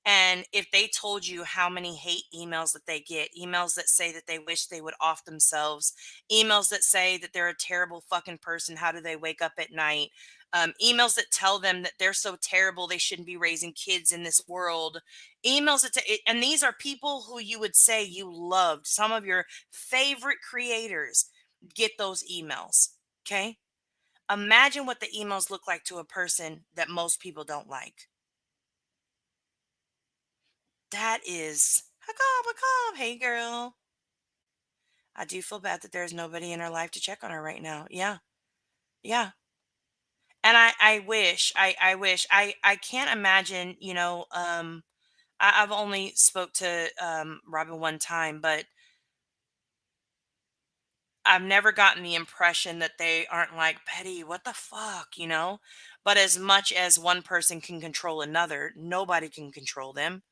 [SPEAKER 3] And if they told you how many hate emails that they get, emails that say that they wish they would off themselves, emails that say that they're a terrible fucking person, how do they wake up at night? Emails that tell them that they're so terrible they shouldn't be raising kids in this world. Emails and these are people who you would say you loved. Some of your favorite creators get those emails. Okay. Imagine what the emails look like to a person that most people don't like. That is, Hakab, Hakab. Hey, girl. I do feel bad that there's nobody in her life to check on her right now. Yeah. Yeah. And I can't imagine, I've only spoke to Robin one time, but I've never gotten the impression that they aren't like, Betty, what the fuck, you know? But as much as one person can control another, nobody can control them,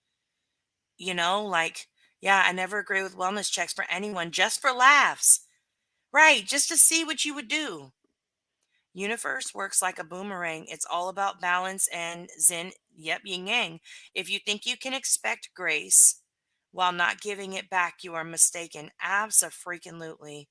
[SPEAKER 3] like, yeah, I never agree with wellness checks for anyone, just for laughs. Right, just to see what you would do. Universe works like a boomerang. It's all about balance and zen, yep, yin yang. If you think you can expect grace while not giving it back, you are mistaken. Abso-freaking-lutely.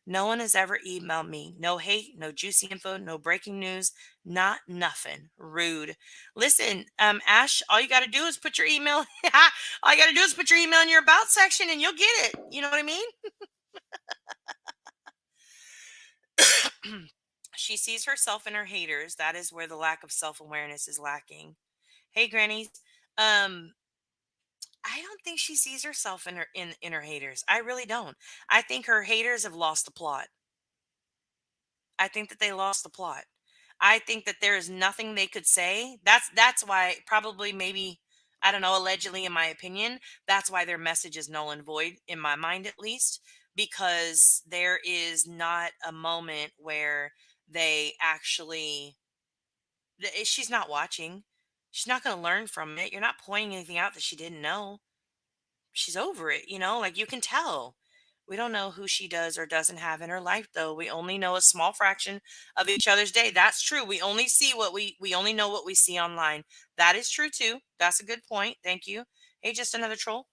[SPEAKER 3] No one has ever emailed me. No hate, no juicy info, no breaking news, not nothing. Rude. Listen, Ash, all you got to do is put your email. All you got to do is put your email in your about section, and you'll get it. You know what I mean? She sees herself in her haters. That is where the lack of self awareness is lacking. Hey, grannies. Um, I don't think she sees herself in her haters. I really don't. I think her haters have lost the plot. I think that they lost the plot. I think that there is nothing they could say. That's why, probably, maybe, I don't know, allegedly, in my opinion, that's why their message is null and void, in my mind at least, because there is not a moment where they actually she's not watching. She's not going to learn from it. You're not pointing anything out that she didn't know. She's over it, like, you can tell. We don't know who she does or doesn't have in her life, though. We only know a small fraction of each other's day. That's true. We only know what we see online. That is true too. That's a good point. Thank you. Hey, just another troll.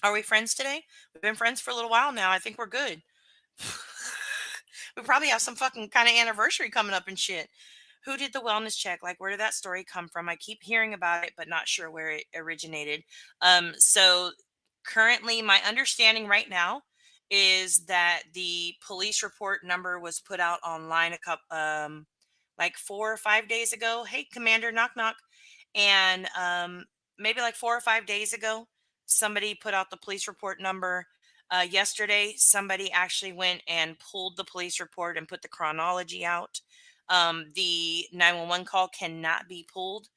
[SPEAKER 3] Are we friends today? We've been friends for a little while now. I think we're good. We probably have some fucking kind of anniversary coming up and shit. Who did the wellness check? Like, where did that story come from? I keep hearing about it, but not sure where it originated. So currently, my understanding right now is that the police report number was put out online a couple, like 4 or 5 days ago. Hey, Commander, knock knock, and maybe like 4 or 5 days ago, somebody put out the police report number. Yesterday, somebody actually went and pulled the police report and put the chronology out. The 911 call cannot be pulled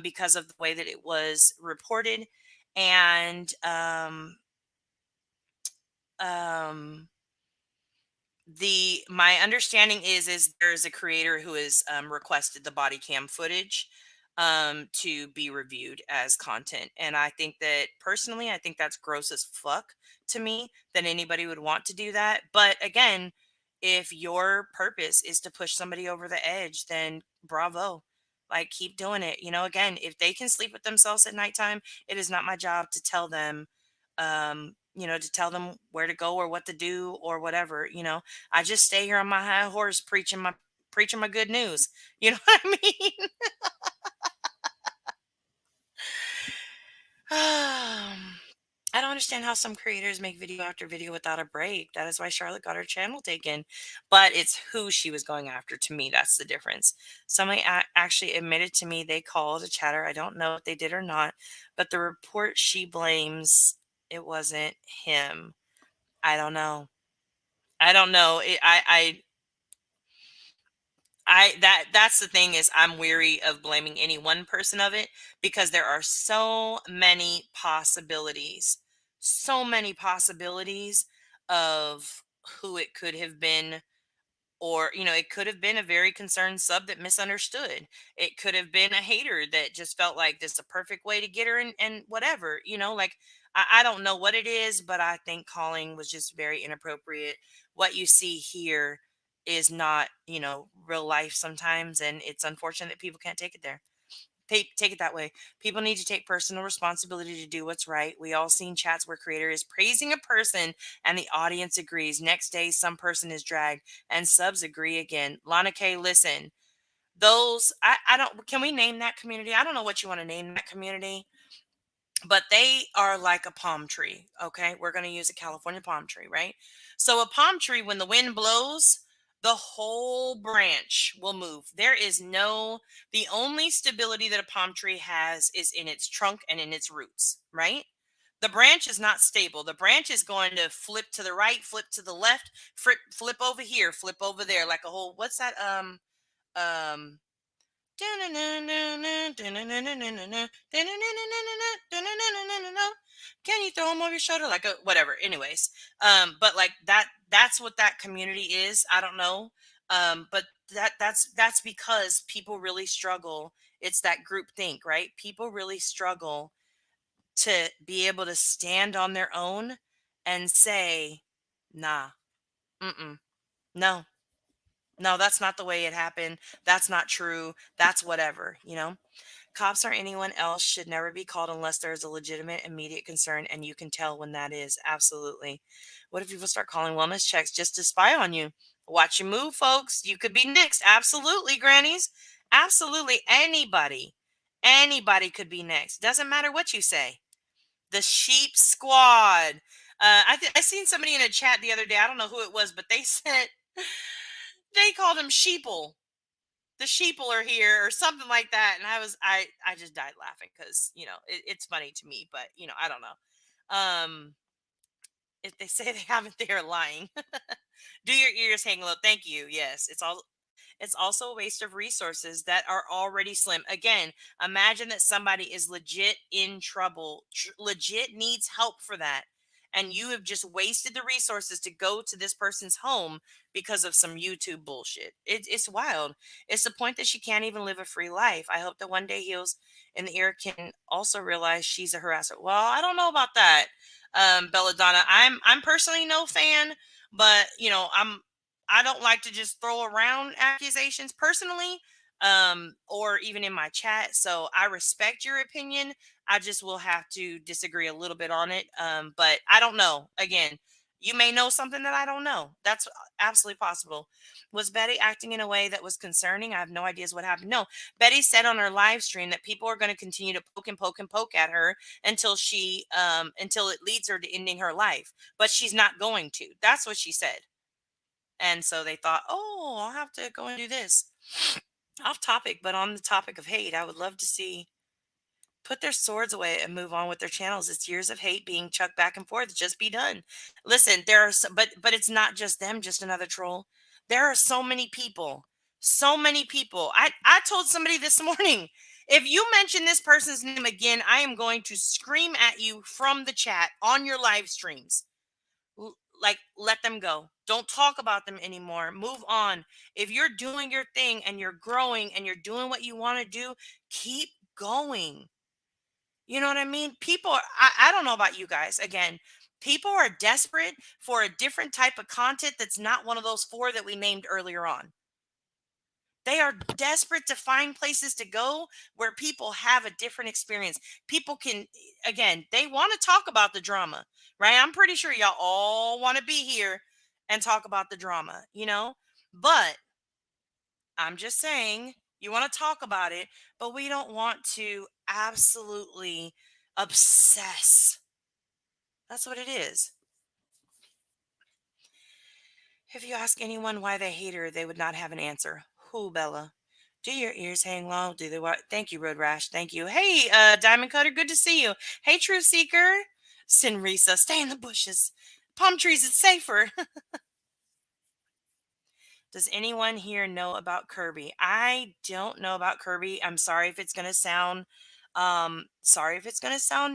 [SPEAKER 3] because of the way that it was reported. And um, the my understanding is there's a creator who has requested the body cam footage to be reviewed as content, and I think that, personally, I think that's gross as fuck to me that anybody would want to do that. But again, if your purpose is to push somebody over the edge, then bravo, like, keep doing it. Again, if they can sleep with themselves at nighttime, it is not my job to tell them, to tell them where to go or what to do or whatever. I just stay here on my high horse preaching my good news. You know what I mean? I don't understand how some creators make video after video without a break. That is why Charlotte got her channel taken. But it's who she was going after. To me, that's the difference. Somebody actually admitted to me they called a chatter. I don't know if they did or not, but the report she blames, it wasn't him. I don't know. I don't know. That's the thing, is I'm weary of blaming any one person of it, because there are so many possibilities of who it could have been. Or, it could have been a very concerned sub that misunderstood. It could have been a hater that just felt like this is a perfect way to get her, and whatever, like, I don't know what it is, but I think calling was just very inappropriate. What you see here is not, real life sometimes, and it's unfortunate that people can't take it there. Take it that way. People need to take personal responsibility to do what's right. We all seen chats where creator is praising a person and the audience agrees. Next day, some person is dragged and subs agree again. Lana K, listen, those, I don't, can we name that community? I don't know what you want to name that community, but they are like a palm tree. Okay. We're going to use a California palm tree, right? So a palm tree, when the wind blows, the whole branch will move. The only stability that a palm tree has is in its trunk and in its roots, right? The branch is not stable. The branch is going to flip to the right, flip to the left, flip over here, flip over there, like a whole, what's that? Um, can you throw them over your shoulder? Like a whatever. Anyways, but like that's what that community is. I don't know. But that's because people really struggle. It's that group think, right? People really struggle to be able to stand on their own and say, nah, mm-mm, no, no, that's not the way it happened. That's not true. That's whatever. Cops or anyone else should never be called unless there is a legitimate immediate concern, and you can tell when that is. Absolutely. What if people start calling wellness checks just to spy on you? Watch your move, folks. You could be next. Absolutely, grannies. Absolutely. Anybody could be next. Doesn't matter what you say. The sheep squad. I seen somebody in a chat the other day. I don't know who it was, but they said they called him sheeple. The sheeple are here or something like that, and I just died laughing because it's funny to me, but I don't know. If they say they haven't, they are lying. Do your ears hang low? Thank you. Yes, it's also a waste of resources that are already slim. Again, imagine that somebody is legit in trouble, legit needs help for that. And you have just wasted the resources to go to this person's home because of some YouTube bullshit. It's wild. It's the point that she can't even live a free life. I hope that one day heals in the ear can also realize she's a harasser. Well, I don't know about that, Belladonna. I'm personally no fan, but I don't like to just throw around accusations personally, or even in my chat. So I respect your opinion. I just will have to disagree a little bit on it. But I don't know. Again, you may know something that I don't know. That's absolutely possible. Was Betty acting in a way that was concerning? I have no ideas what happened. No, Betty said on her live stream that people are going to continue to poke and poke and poke at her until it leads her to ending her life. But she's not going to. That's what she said. And so they thought, oh, I'll have to go and do this. Off topic, but on the topic of hate, I would love to see put their swords away and move on with their channels. It's years of hate being chucked back and forth. Just be done. Listen, but it's not just them, just another troll. There are so many people. So many people. I told somebody this morning, if you mention this person's name again, I am going to scream at you from the chat on your live streams. Like, let them go. Don't talk about them anymore. Move on. If you're doing your thing and you're growing and you're doing what you want to do, keep going. You know what I mean? I don't know about you guys. Again, people are desperate for a different type of content that's not one of those four that we named earlier on. They are desperate to find places to go where people have a different experience. People can, again, they want to talk about the drama, right? I'm pretty sure y'all all want to be here and talk about the drama. But I'm just saying, you want to talk about it, but we don't want to absolutely obsess. That's what it is. If you ask anyone why they hate her, they would not have an answer. Who, Bella? Do your ears hang low? Do they what? Thank you, Road Rash. Thank you. Hey, Diamond Cutter, good to see you. Hey, Truth Seeker. Sinrisa, stay in the bushes. Palm trees, it's safer. Does anyone here know about Kirby? I don't know about Kirby. I'm sorry if it's gonna sound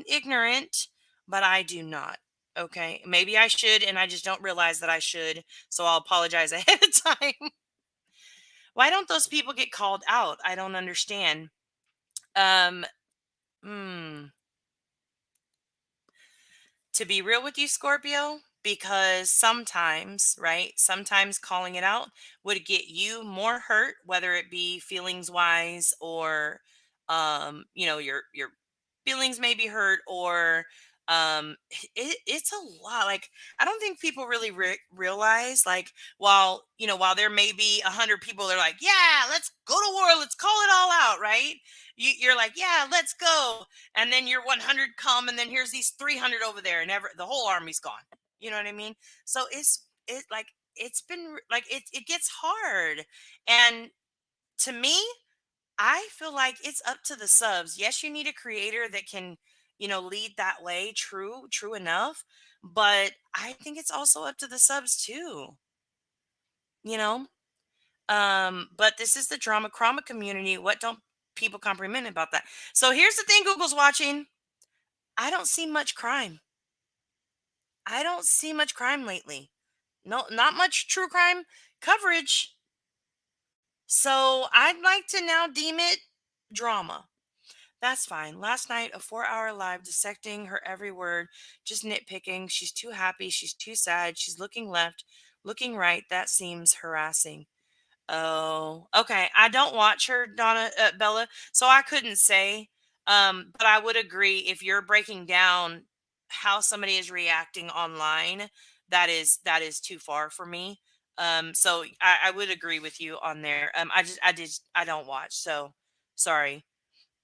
[SPEAKER 3] ignorant, but I do not. Okay. Maybe I should, and I just don't realize that I should. So I'll apologize ahead of time. Why don't those people get called out? I don't understand. Um, hmm. To be real with you, Scorpio, because sometimes, right? Sometimes calling it out would get you more hurt, whether it be feelings wise or your feelings may be hurt, or it's a lot. Like, I don't think people really realize, like, while there may be 100 people, they're like, yeah, let's go to war, let's call it all out, right? You're like, yeah, let's go, and then your 100 come, and then here's these 300 over there, and the whole army's gone. You know what I mean? So it like it's been like it gets hard. And to me, I feel like it's up to the subs. Yes, you need a creator that can, lead that way. True enough. But I think it's also up to the subs too, you know? But this is the drama crama community. What don't people comprehend about that? So here's the thing Google's watching. I don't see much crime. I don't see much crime lately. No, not much true crime coverage. So I'd like to now deem it drama. That's fine. Last night, a 4-hour live dissecting her every word, just nitpicking. She's too happy. She's too sad. She's looking left, looking right. That seems harassing. Oh, okay. I don't watch her, Donna Bella, so I couldn't say. But I would agree if you're breaking down how somebody is reacting online, that is too far for me. So I would agree with you on there. I don't watch, so sorry.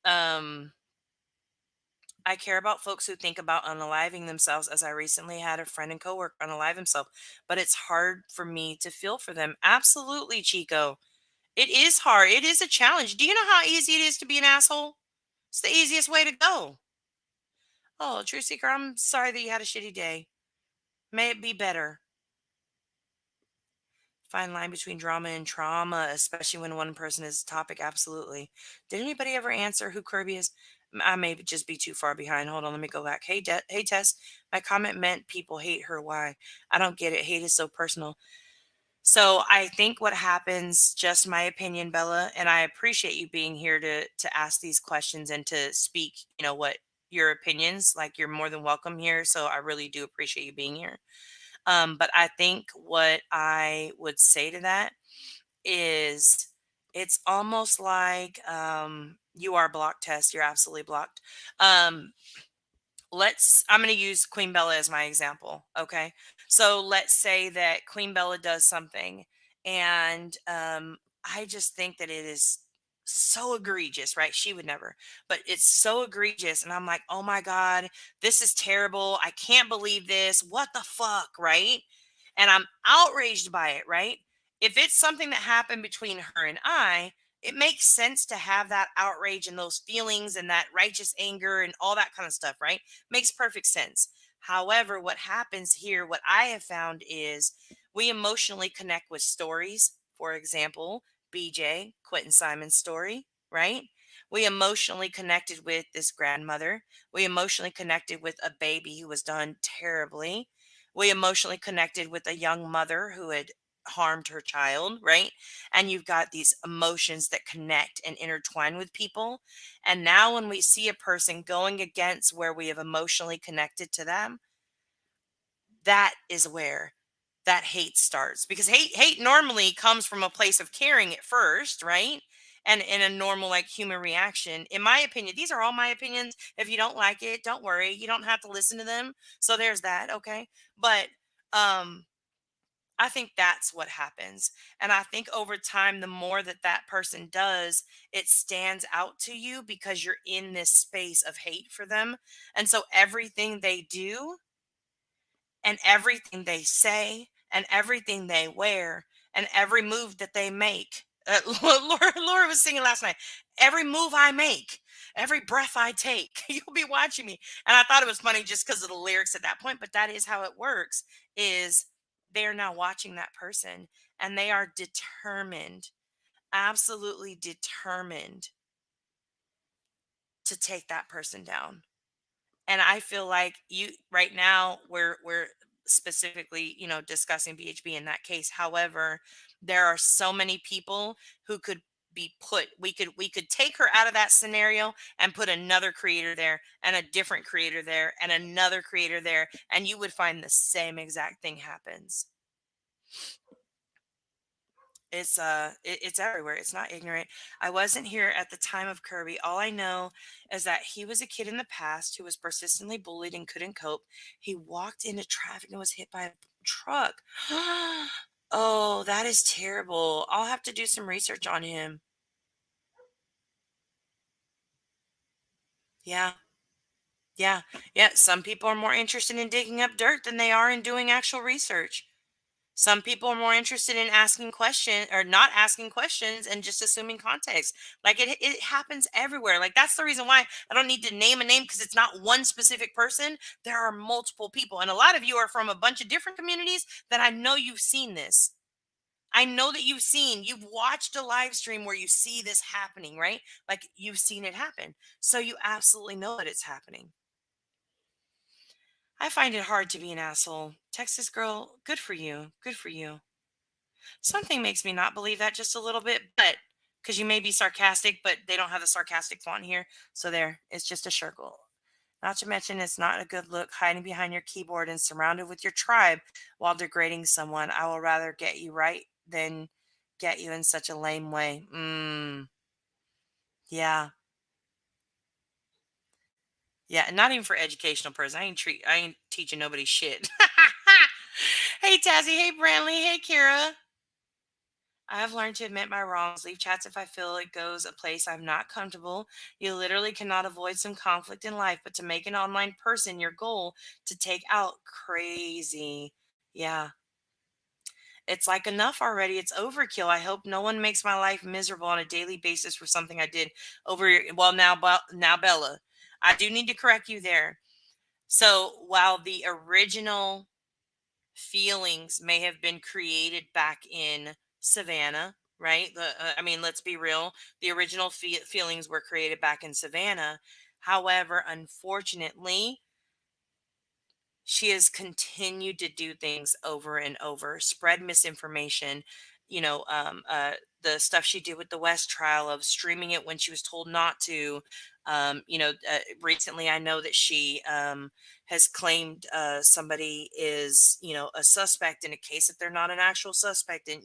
[SPEAKER 3] Um, I care about folks who think about unaliving themselves, as I recently had a friend and coworker unalive himself, but it's hard for me to feel for them. Absolutely, Chico. It is hard. It is a challenge. Do you know how easy it is to be an asshole? It's the easiest way to go. Oh, True Seeker, I'm sorry that you had a shitty day. May it be better. Fine line between drama and trauma, especially when one person is the topic. Absolutely. Did anybody ever answer who Kirby is? I may just be too far behind. Hold on, let me go back. Hey, Tess. My comment meant people hate her. Why? I don't get it. Hate is so personal. So I think what happens, just my opinion, Bella, and I appreciate you being here to ask these questions and to speak, what your opinions, like you're more than welcome here. So I really do appreciate you being here. But I think what I would say to that is it's almost like you are blocked, Test. You're absolutely blocked. Um, I'm going to use Queen Bella as my example. Okay. So let's say that Queen Bella does something, and I just think that it is so egregious, right? She would never, but it's so egregious. And I'm like, oh my God, this is terrible. I can't believe this. What the fuck? Right. And I'm outraged by it, right? If it's something that happened between her and I, it makes sense to have that outrage and those feelings and that righteous anger and all that kind of stuff, right? Makes perfect sense. However, what happens here, what I have found is we emotionally connect with stories. For example, BJ, Quentin Simon's story, right? We emotionally connected with this grandmother. We emotionally connected with a baby who was done terribly. We emotionally connected with a young mother who had harmed her child, right? And you've got these emotions that connect and intertwine with people. And now, when we see a person going against where we have emotionally connected to them, that is where that hate starts, because hate normally comes from a place of caring at first, right? And in a normal, like, human reaction, in my opinion. These are all my opinions. If you don't like it, don't worry, you don't have to listen to them. So there's that. Okay. But um I think that's what happens. And I think over time, the more that that person does, it stands out to you because you're in this space of hate for them. And so everything they do and everything they say and everything they wear and every move that they make. Laura was singing last night. Every move I make, every breath I take, you'll be watching me. And I thought it was funny just because of the lyrics at that point, but that is how it works. Is they're now watching that person, and they are determined, absolutely determined, to take that person down. And I feel like you right now, we're specifically, discussing BHB in that case. However, there are so many people who could be put. We could take her out of that scenario and put another creator there and a different creator there and another creator there, and you would find the same exact thing happens. It's everywhere. It's not ignorant. I wasn't here at the time of Kirby. All I know is that he was a kid in the past who was persistently bullied and couldn't cope. He walked into traffic and was hit by a truck. Oh, that is terrible. I'll have to do some research on him. Yeah. Yeah. Yeah, some people are more interested in digging up dirt than they are in doing actual research. Some people are more interested in asking questions or not asking questions and just assuming context. Like it happens everywhere. Like that's the reason why I don't need to name a name because it's not one specific person. There are multiple people. And a lot of you are from a bunch of different communities that I know you've seen this. I know that you've watched a live stream where you see this happening, right? Like you've seen it happen. So you absolutely know that it's happening. I find it hard to be an asshole. Texas girl, good for you. Good for you. Something makes me not believe that just a little bit, but because you may be sarcastic, but they don't have the sarcastic font here. So there, it's just a circle. Not to mention, it's not a good look hiding behind your keyboard and surrounded with your tribe while degrading someone. I will rather get you right than get you in such a lame way. Yeah. Yeah. Not even for educational purposes. I ain't teaching nobody shit. Hey Tazzy. Hey Brantley. Hey Kira. I have learned to admit my wrongs, leave chats if I feel it goes a place I'm not comfortable. You literally cannot avoid some conflict in life, but to make an online person your goal to take out crazy. Yeah. It's like enough already. It's overkill. I hope no one makes my life miserable on a daily basis for something I did over well now Bella. I do need to correct you there. So while the original feelings may have been created back in Savannah, right? I mean, let's be real. The original feelings were created back in Savannah. However, unfortunately, she has continued to do things over and over, spread misinformation. You know, the stuff she did with the West trial of streaming it when she was told not to. Recently I know that she has claimed somebody is, a suspect in a case that they're not an actual suspect. And,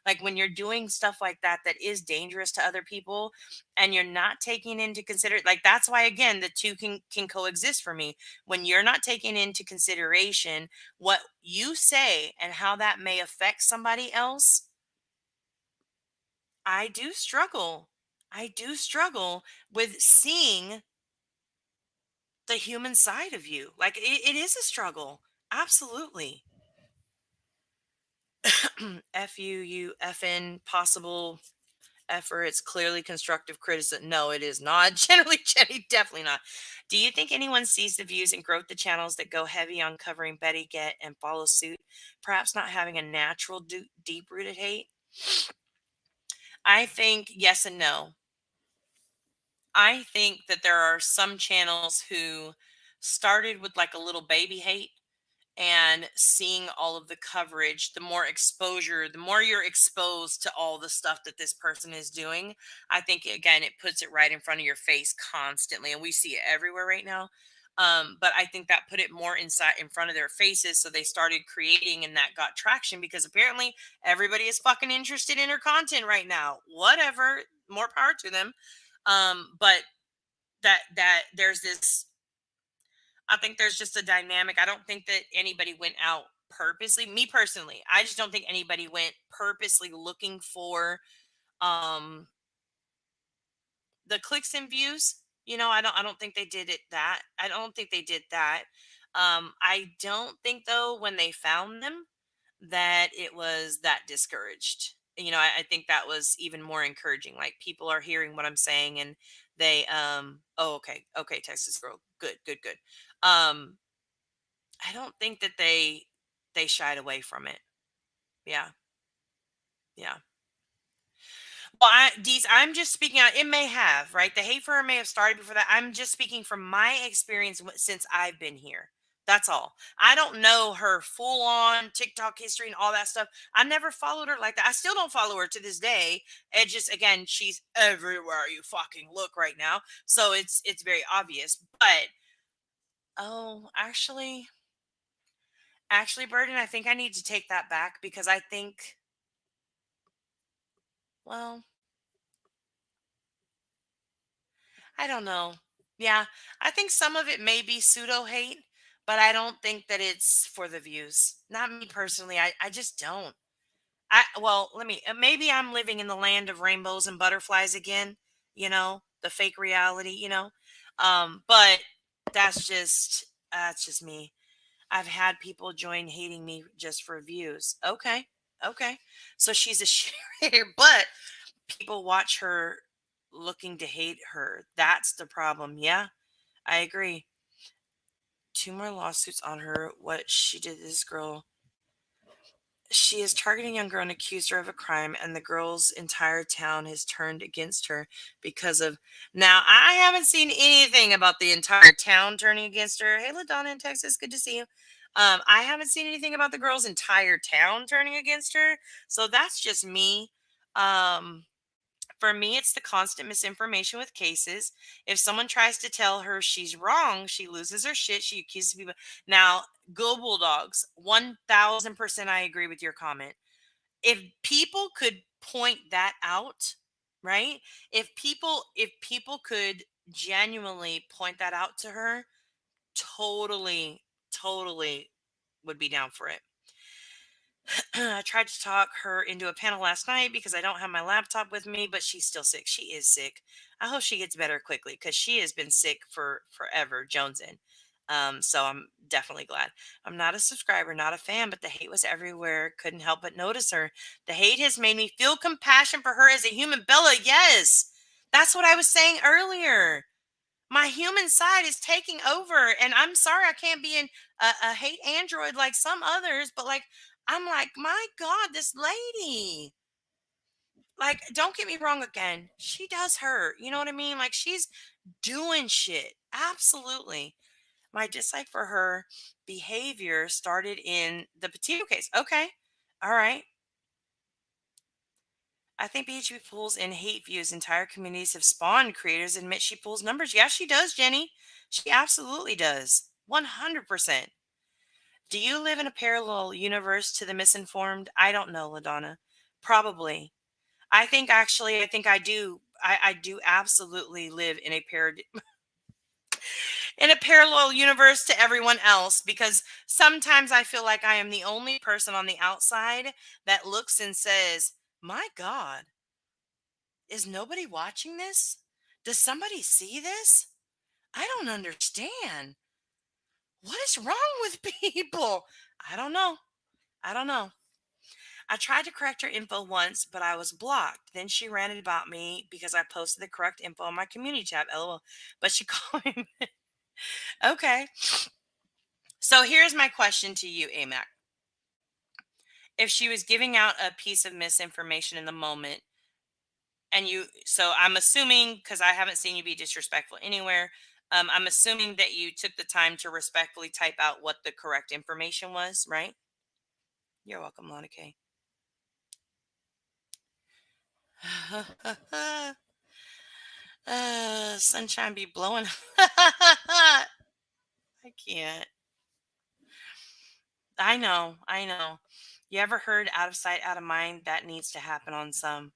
[SPEAKER 3] like when you're doing stuff like that, that is dangerous to other people and you're not taking into consider like that's why again the two can coexist for me when you're not taking into consideration what you say and how that may affect somebody else. I do struggle. I do struggle with seeing the human side of you. Like it is a struggle. Absolutely. you FN possible effort. It's clearly constructive criticism. No, it is not. Generally, Jenny, definitely not. Do you think anyone sees the views and growth the channels that go heavy on covering Betty Get and follow suit, perhaps not having a natural deep rooted hate? I think yes and no. I think that there are some channels who started with like a little baby hate and seeing all of the coverage, the more exposure, the more you're exposed to all the stuff that this person is doing, I think again it puts it right in front of your face constantly, and we see it everywhere right now. But I think that put it more inside in front of their faces, so they started creating, and that got traction because apparently everybody is fucking interested in her content right now. Whatever, more power to them. But that there's this I think there's just a dynamic. I don't think that anybody went out purposely. Me personally, I just don't think anybody went purposely looking for um the clicks and views. I don't think they did it that. I don't think they did that. I don't think though when they found them that it was that discouraged. I think that was even more encouraging. Like people are hearing what I'm saying and they oh okay, Texas girl. Good, good, good. Um I don't think that they shied away from it. Yeah. Yeah. Well, I'm just speaking out. It may have, right? The hate for her may have started before that. I'm just speaking from my experience since I've been here. That's all. I don't know her full on TikTok history and all that stuff. I never followed her like that. I still don't follow her to this day. It just again, she's everywhere you fucking look right now. So it's very obvious. But oh, actually, Burden, I think I need to take that back because I think, well, I don't know. Yeah, I think some of it may be pseudo hate, but I don't think that it's for the views. Not me personally. I just don't. Well, maybe I'm living in the land of rainbows and butterflies again, the fake reality. But that's just me. I've had people join hating me just for views. Okay. Okay. So she's a hater, but people watch her looking to hate her. That's the problem. Yeah, I agree. Two more lawsuits on her. What she did to this girl. She is targeting a young girl and accused her of a crime, and the girl's entire town has turned against her because of. Now, I haven't seen anything about the entire town turning against her. Hey, LaDonna in Texas, good to see you. I haven't seen anything about the girl's entire town turning against her, so that's just me. Um, for me, it's the constant misinformation with cases. If someone tries to tell her she's wrong, she loses her shit. She accuses people. Now, go Bulldogs. 1000% I agree with your comment. If people could point that out, right? If people could genuinely point that out to her, totally would be down for it. I tried to talk her into a panel last night because I don't have my laptop with me, but she's still sick. She is sick. I hope she gets better quickly because she has been sick for forever, jonesing. So I'm definitely glad. I'm not a subscriber, not a fan, but the hate was everywhere. Couldn't help but notice her. The hate has made me feel compassion for her as a human. Bella, yes. That's what I was saying earlier. My human side is taking over, and I'm sorry I can't be in a hate android like some others, but like I'm like, my God, this lady. Like, don't get me wrong again. She does hurt. You know what I mean? Like, she's doing shit. Absolutely. My dislike for her behavior started in the Petito case. Okay. All right. I think BHP pulls in hate views. Entire communities have spawned creators admit she pulls numbers. Yeah, she does, Jenny. She absolutely does. 100%. Do you live in a parallel universe to the misinformed? I don't know, LaDonna. Probably. I think I do. I do absolutely live in in a parallel universe to everyone else because sometimes I feel like I am the only person on the outside that looks and says, "My God, is nobody watching this? Does somebody see this? I don't understand. What is wrong with people?" I don't know. I don't know. I tried to correct her info once, but I was blocked. Then she ranted about me because I posted the correct info on my community tab. LOL. But she called me. Okay. So here's my question to you, AMAC. If she was giving out a piece of misinformation in the moment, and so I'm assuming, because I haven't seen you be disrespectful anywhere, I'm assuming that you took the time to respectfully type out what the correct information was, right? You're welcome, Lana K. Sunshine be blowing. I can't. I know. I know. You ever heard out of sight, out of mind? That needs to happen on some,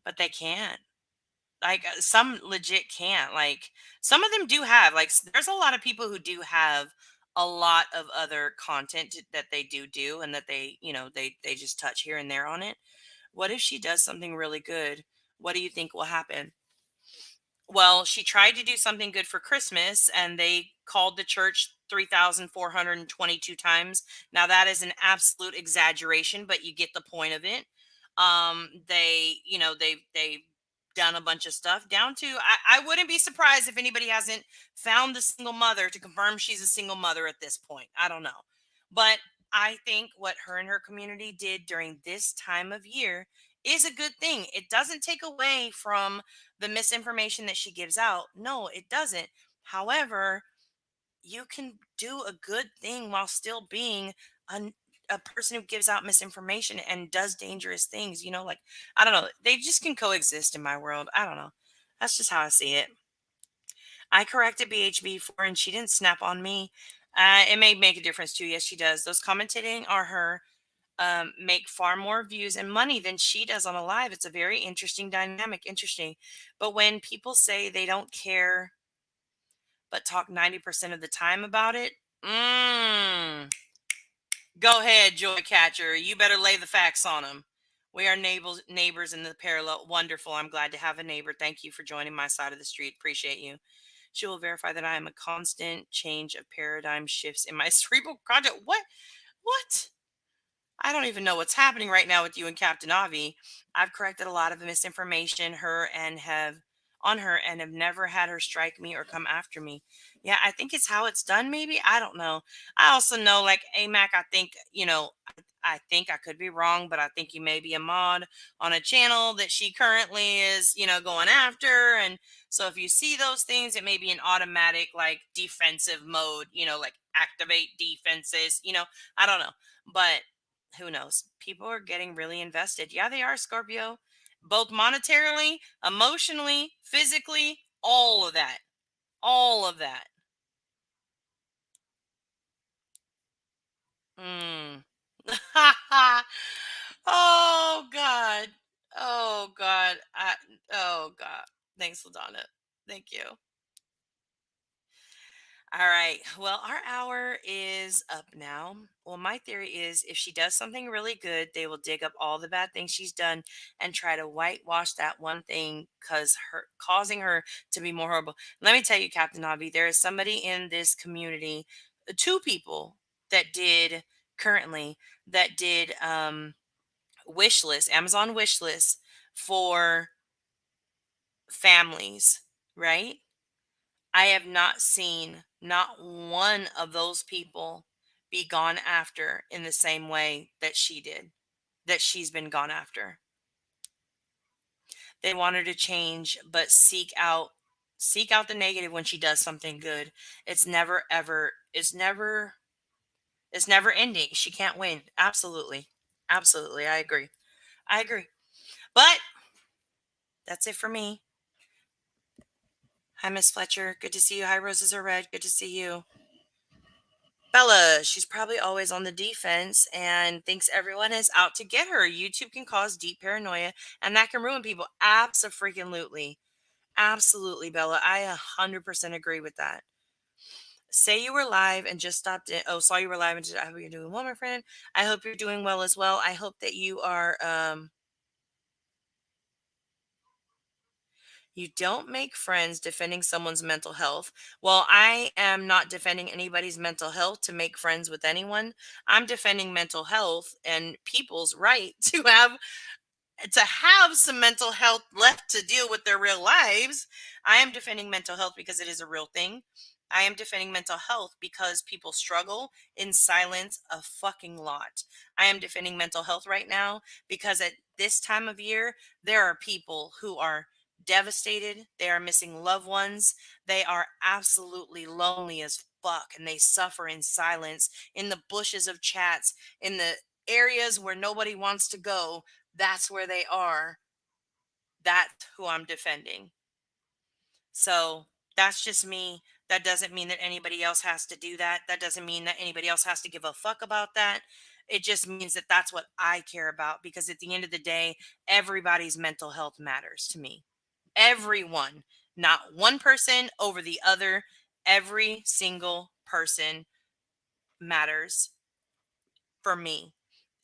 [SPEAKER 3] but they can't. Like some legit can't. Like some of them do have. Like there's a lot of people who do have a lot of other content that they do, and that they just touch here and there on it. What if she does something really good? What do you think will happen? Well, she tried to do something good for Christmas and they called the church 3,422 times. Now that is an absolute exaggeration, but you get the point of it. They done a bunch of stuff down to I wouldn't be surprised if anybody hasn't found the single mother to confirm she's a single mother at this point. I don't know. But I think what her and her community did during this time of year is a good thing. It doesn't take away from the misinformation that she gives out. No, it doesn't. However, you can do a good thing while still being a, a person who gives out misinformation and does dangerous things. Like, I don't know. They just can coexist in my world. I don't know. That's just how I see it. I corrected BHB for, and she didn't snap on me. It may make a difference too. Yes, she does. Those commentating are her make far more views and money than she does on a live. It's a very interesting dynamic. Interesting. But when people say they don't care, but talk 90% of the time about it, go ahead, Joy Catcher. You better lay the facts on them. We are neighbors in the parallel. Wonderful. I'm glad to have a neighbor. Thank you for joining my side of the street. Appreciate you. She will verify that I am a constant change of paradigm shifts in my cerebral content. What? I don't even know what's happening right now with you and Captain Avi. I've corrected a lot of the misinformation her and have never had her strike me or come after me. Yeah, I think it's how it's done, maybe. I don't know. I also know, like, AMAC, I think, I think I could be wrong, but I think you may be a mod on a channel that she currently is, going after. And so if you see those things, it may be an automatic, like, defensive mode, like activate defenses, I don't know. But who knows? People are getting really invested. Yeah, they are, Scorpio. Both monetarily, emotionally, physically, all of that. All of that. Mm. Oh God. Oh God. Oh God. Thanks, Ladonna. Thank you. All right. Well, our hour is up now. Well, my theory is if she does something really good, they will dig up all the bad things she's done and try to whitewash that one thing cause her causing her to be more horrible. Let me tell you, Captain Avi, there is somebody in this community, two people that did currently that did wish list, Amazon wish list for families, right? I have not seen not one of those people be gone after in the same way that she did, that she's been gone after. They want her to change, but seek out the negative when she does something good. It's never ever it's never ending. She can't win. Absolutely. Absolutely. I agree. I agree. But that's it for me. Hi, Miss Fletcher. Good to see you. Hi, Roses are red. Good to see you. Bella, she's probably always on the defense and thinks everyone is out to get her. YouTube can cause deep paranoia and that can ruin people. Absolutely. Absolutely, Bella. I 100% agree with that. Say you were live and just stopped in. Oh, saw you were live and just, I hope you're doing well, my friend. I hope you're doing well as well. I hope that you don't make friends defending someone's mental health. Well, I am not defending anybody's mental health to make friends with anyone. I'm defending mental health and people's right to have some mental health left to deal with their real lives. I am defending mental health because it is a real thing. I am defending mental health because people struggle in silence a fucking lot. I am defending mental health right now because at this time of year, there are people who are devastated. They are missing loved ones. They are absolutely lonely as fuck and they suffer in silence in the bushes of chats, in the areas where nobody wants to go. That's where they are. That's who I'm defending. So that's just me. That doesn't mean that anybody else has to do that. That doesn't mean that anybody else has to give a fuck about that. It just means that that's what I care about because at the end of the day, everybody's mental health matters to me. Everyone, not one person over the other. Every single person matters for me.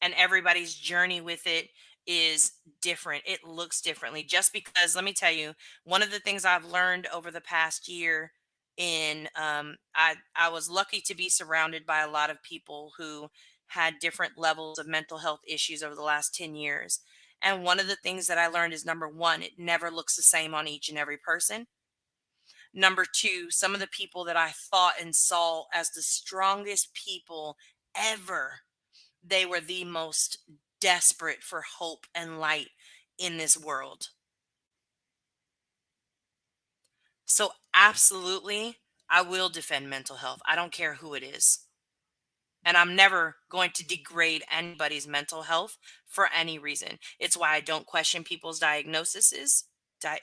[SPEAKER 3] And everybody's journey with it is different. It looks differently. Just because, let me tell you, one of the things I've learned over the past year I was lucky to be surrounded by a lot of people who had different levels of mental health issues over the last 10 years. And one of the things that I learned is number one, it never looks the same on each and every person. Number two, some of the people that I thought and saw as the strongest people ever, they were the most desperate for hope and light in this world. So, absolutely, I will defend mental health. I don't care who it is. And I'm never going to degrade anybody's mental health for any reason. It's why I don't question people's diagnoses.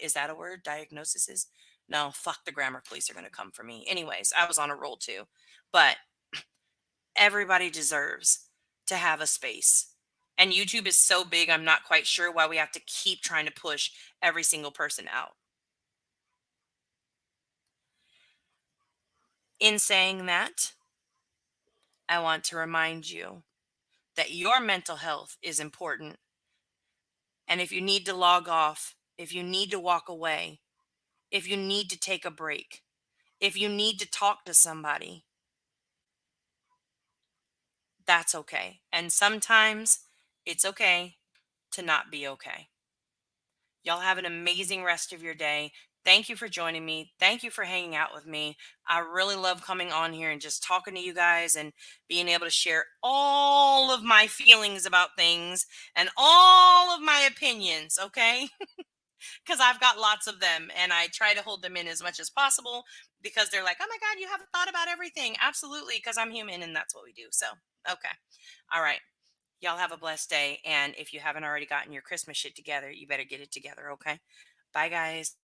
[SPEAKER 3] Is that a word? Diagnoses? No, fuck the grammar police are going to come for me. Anyways, I was on a roll too. But everybody deserves to have a space. And YouTube is so big, I'm not quite sure why we have to keep trying to push every single person out. In saying that, I want to remind you that your mental health is important. And if you need to log off, if you need to walk away, if you need to take a break, If you need to talk to somebody, that's okay. And sometimes it's okay to not be okay. Y'all have an amazing rest of your day. Thank you for joining me. Thank you for hanging out with me. I really love coming on here and just talking to you guys and being able to share all of my feelings about things and all of my opinions, okay? Because I've got lots of them and I try to hold them in as much as possible because they're like, oh my God, you haven't thought about everything. Absolutely, because I'm human and that's what we do. So, okay. All right. Y'all have a blessed day. And if you haven't already gotten your Christmas shit together, you better get it together, okay? Bye, guys.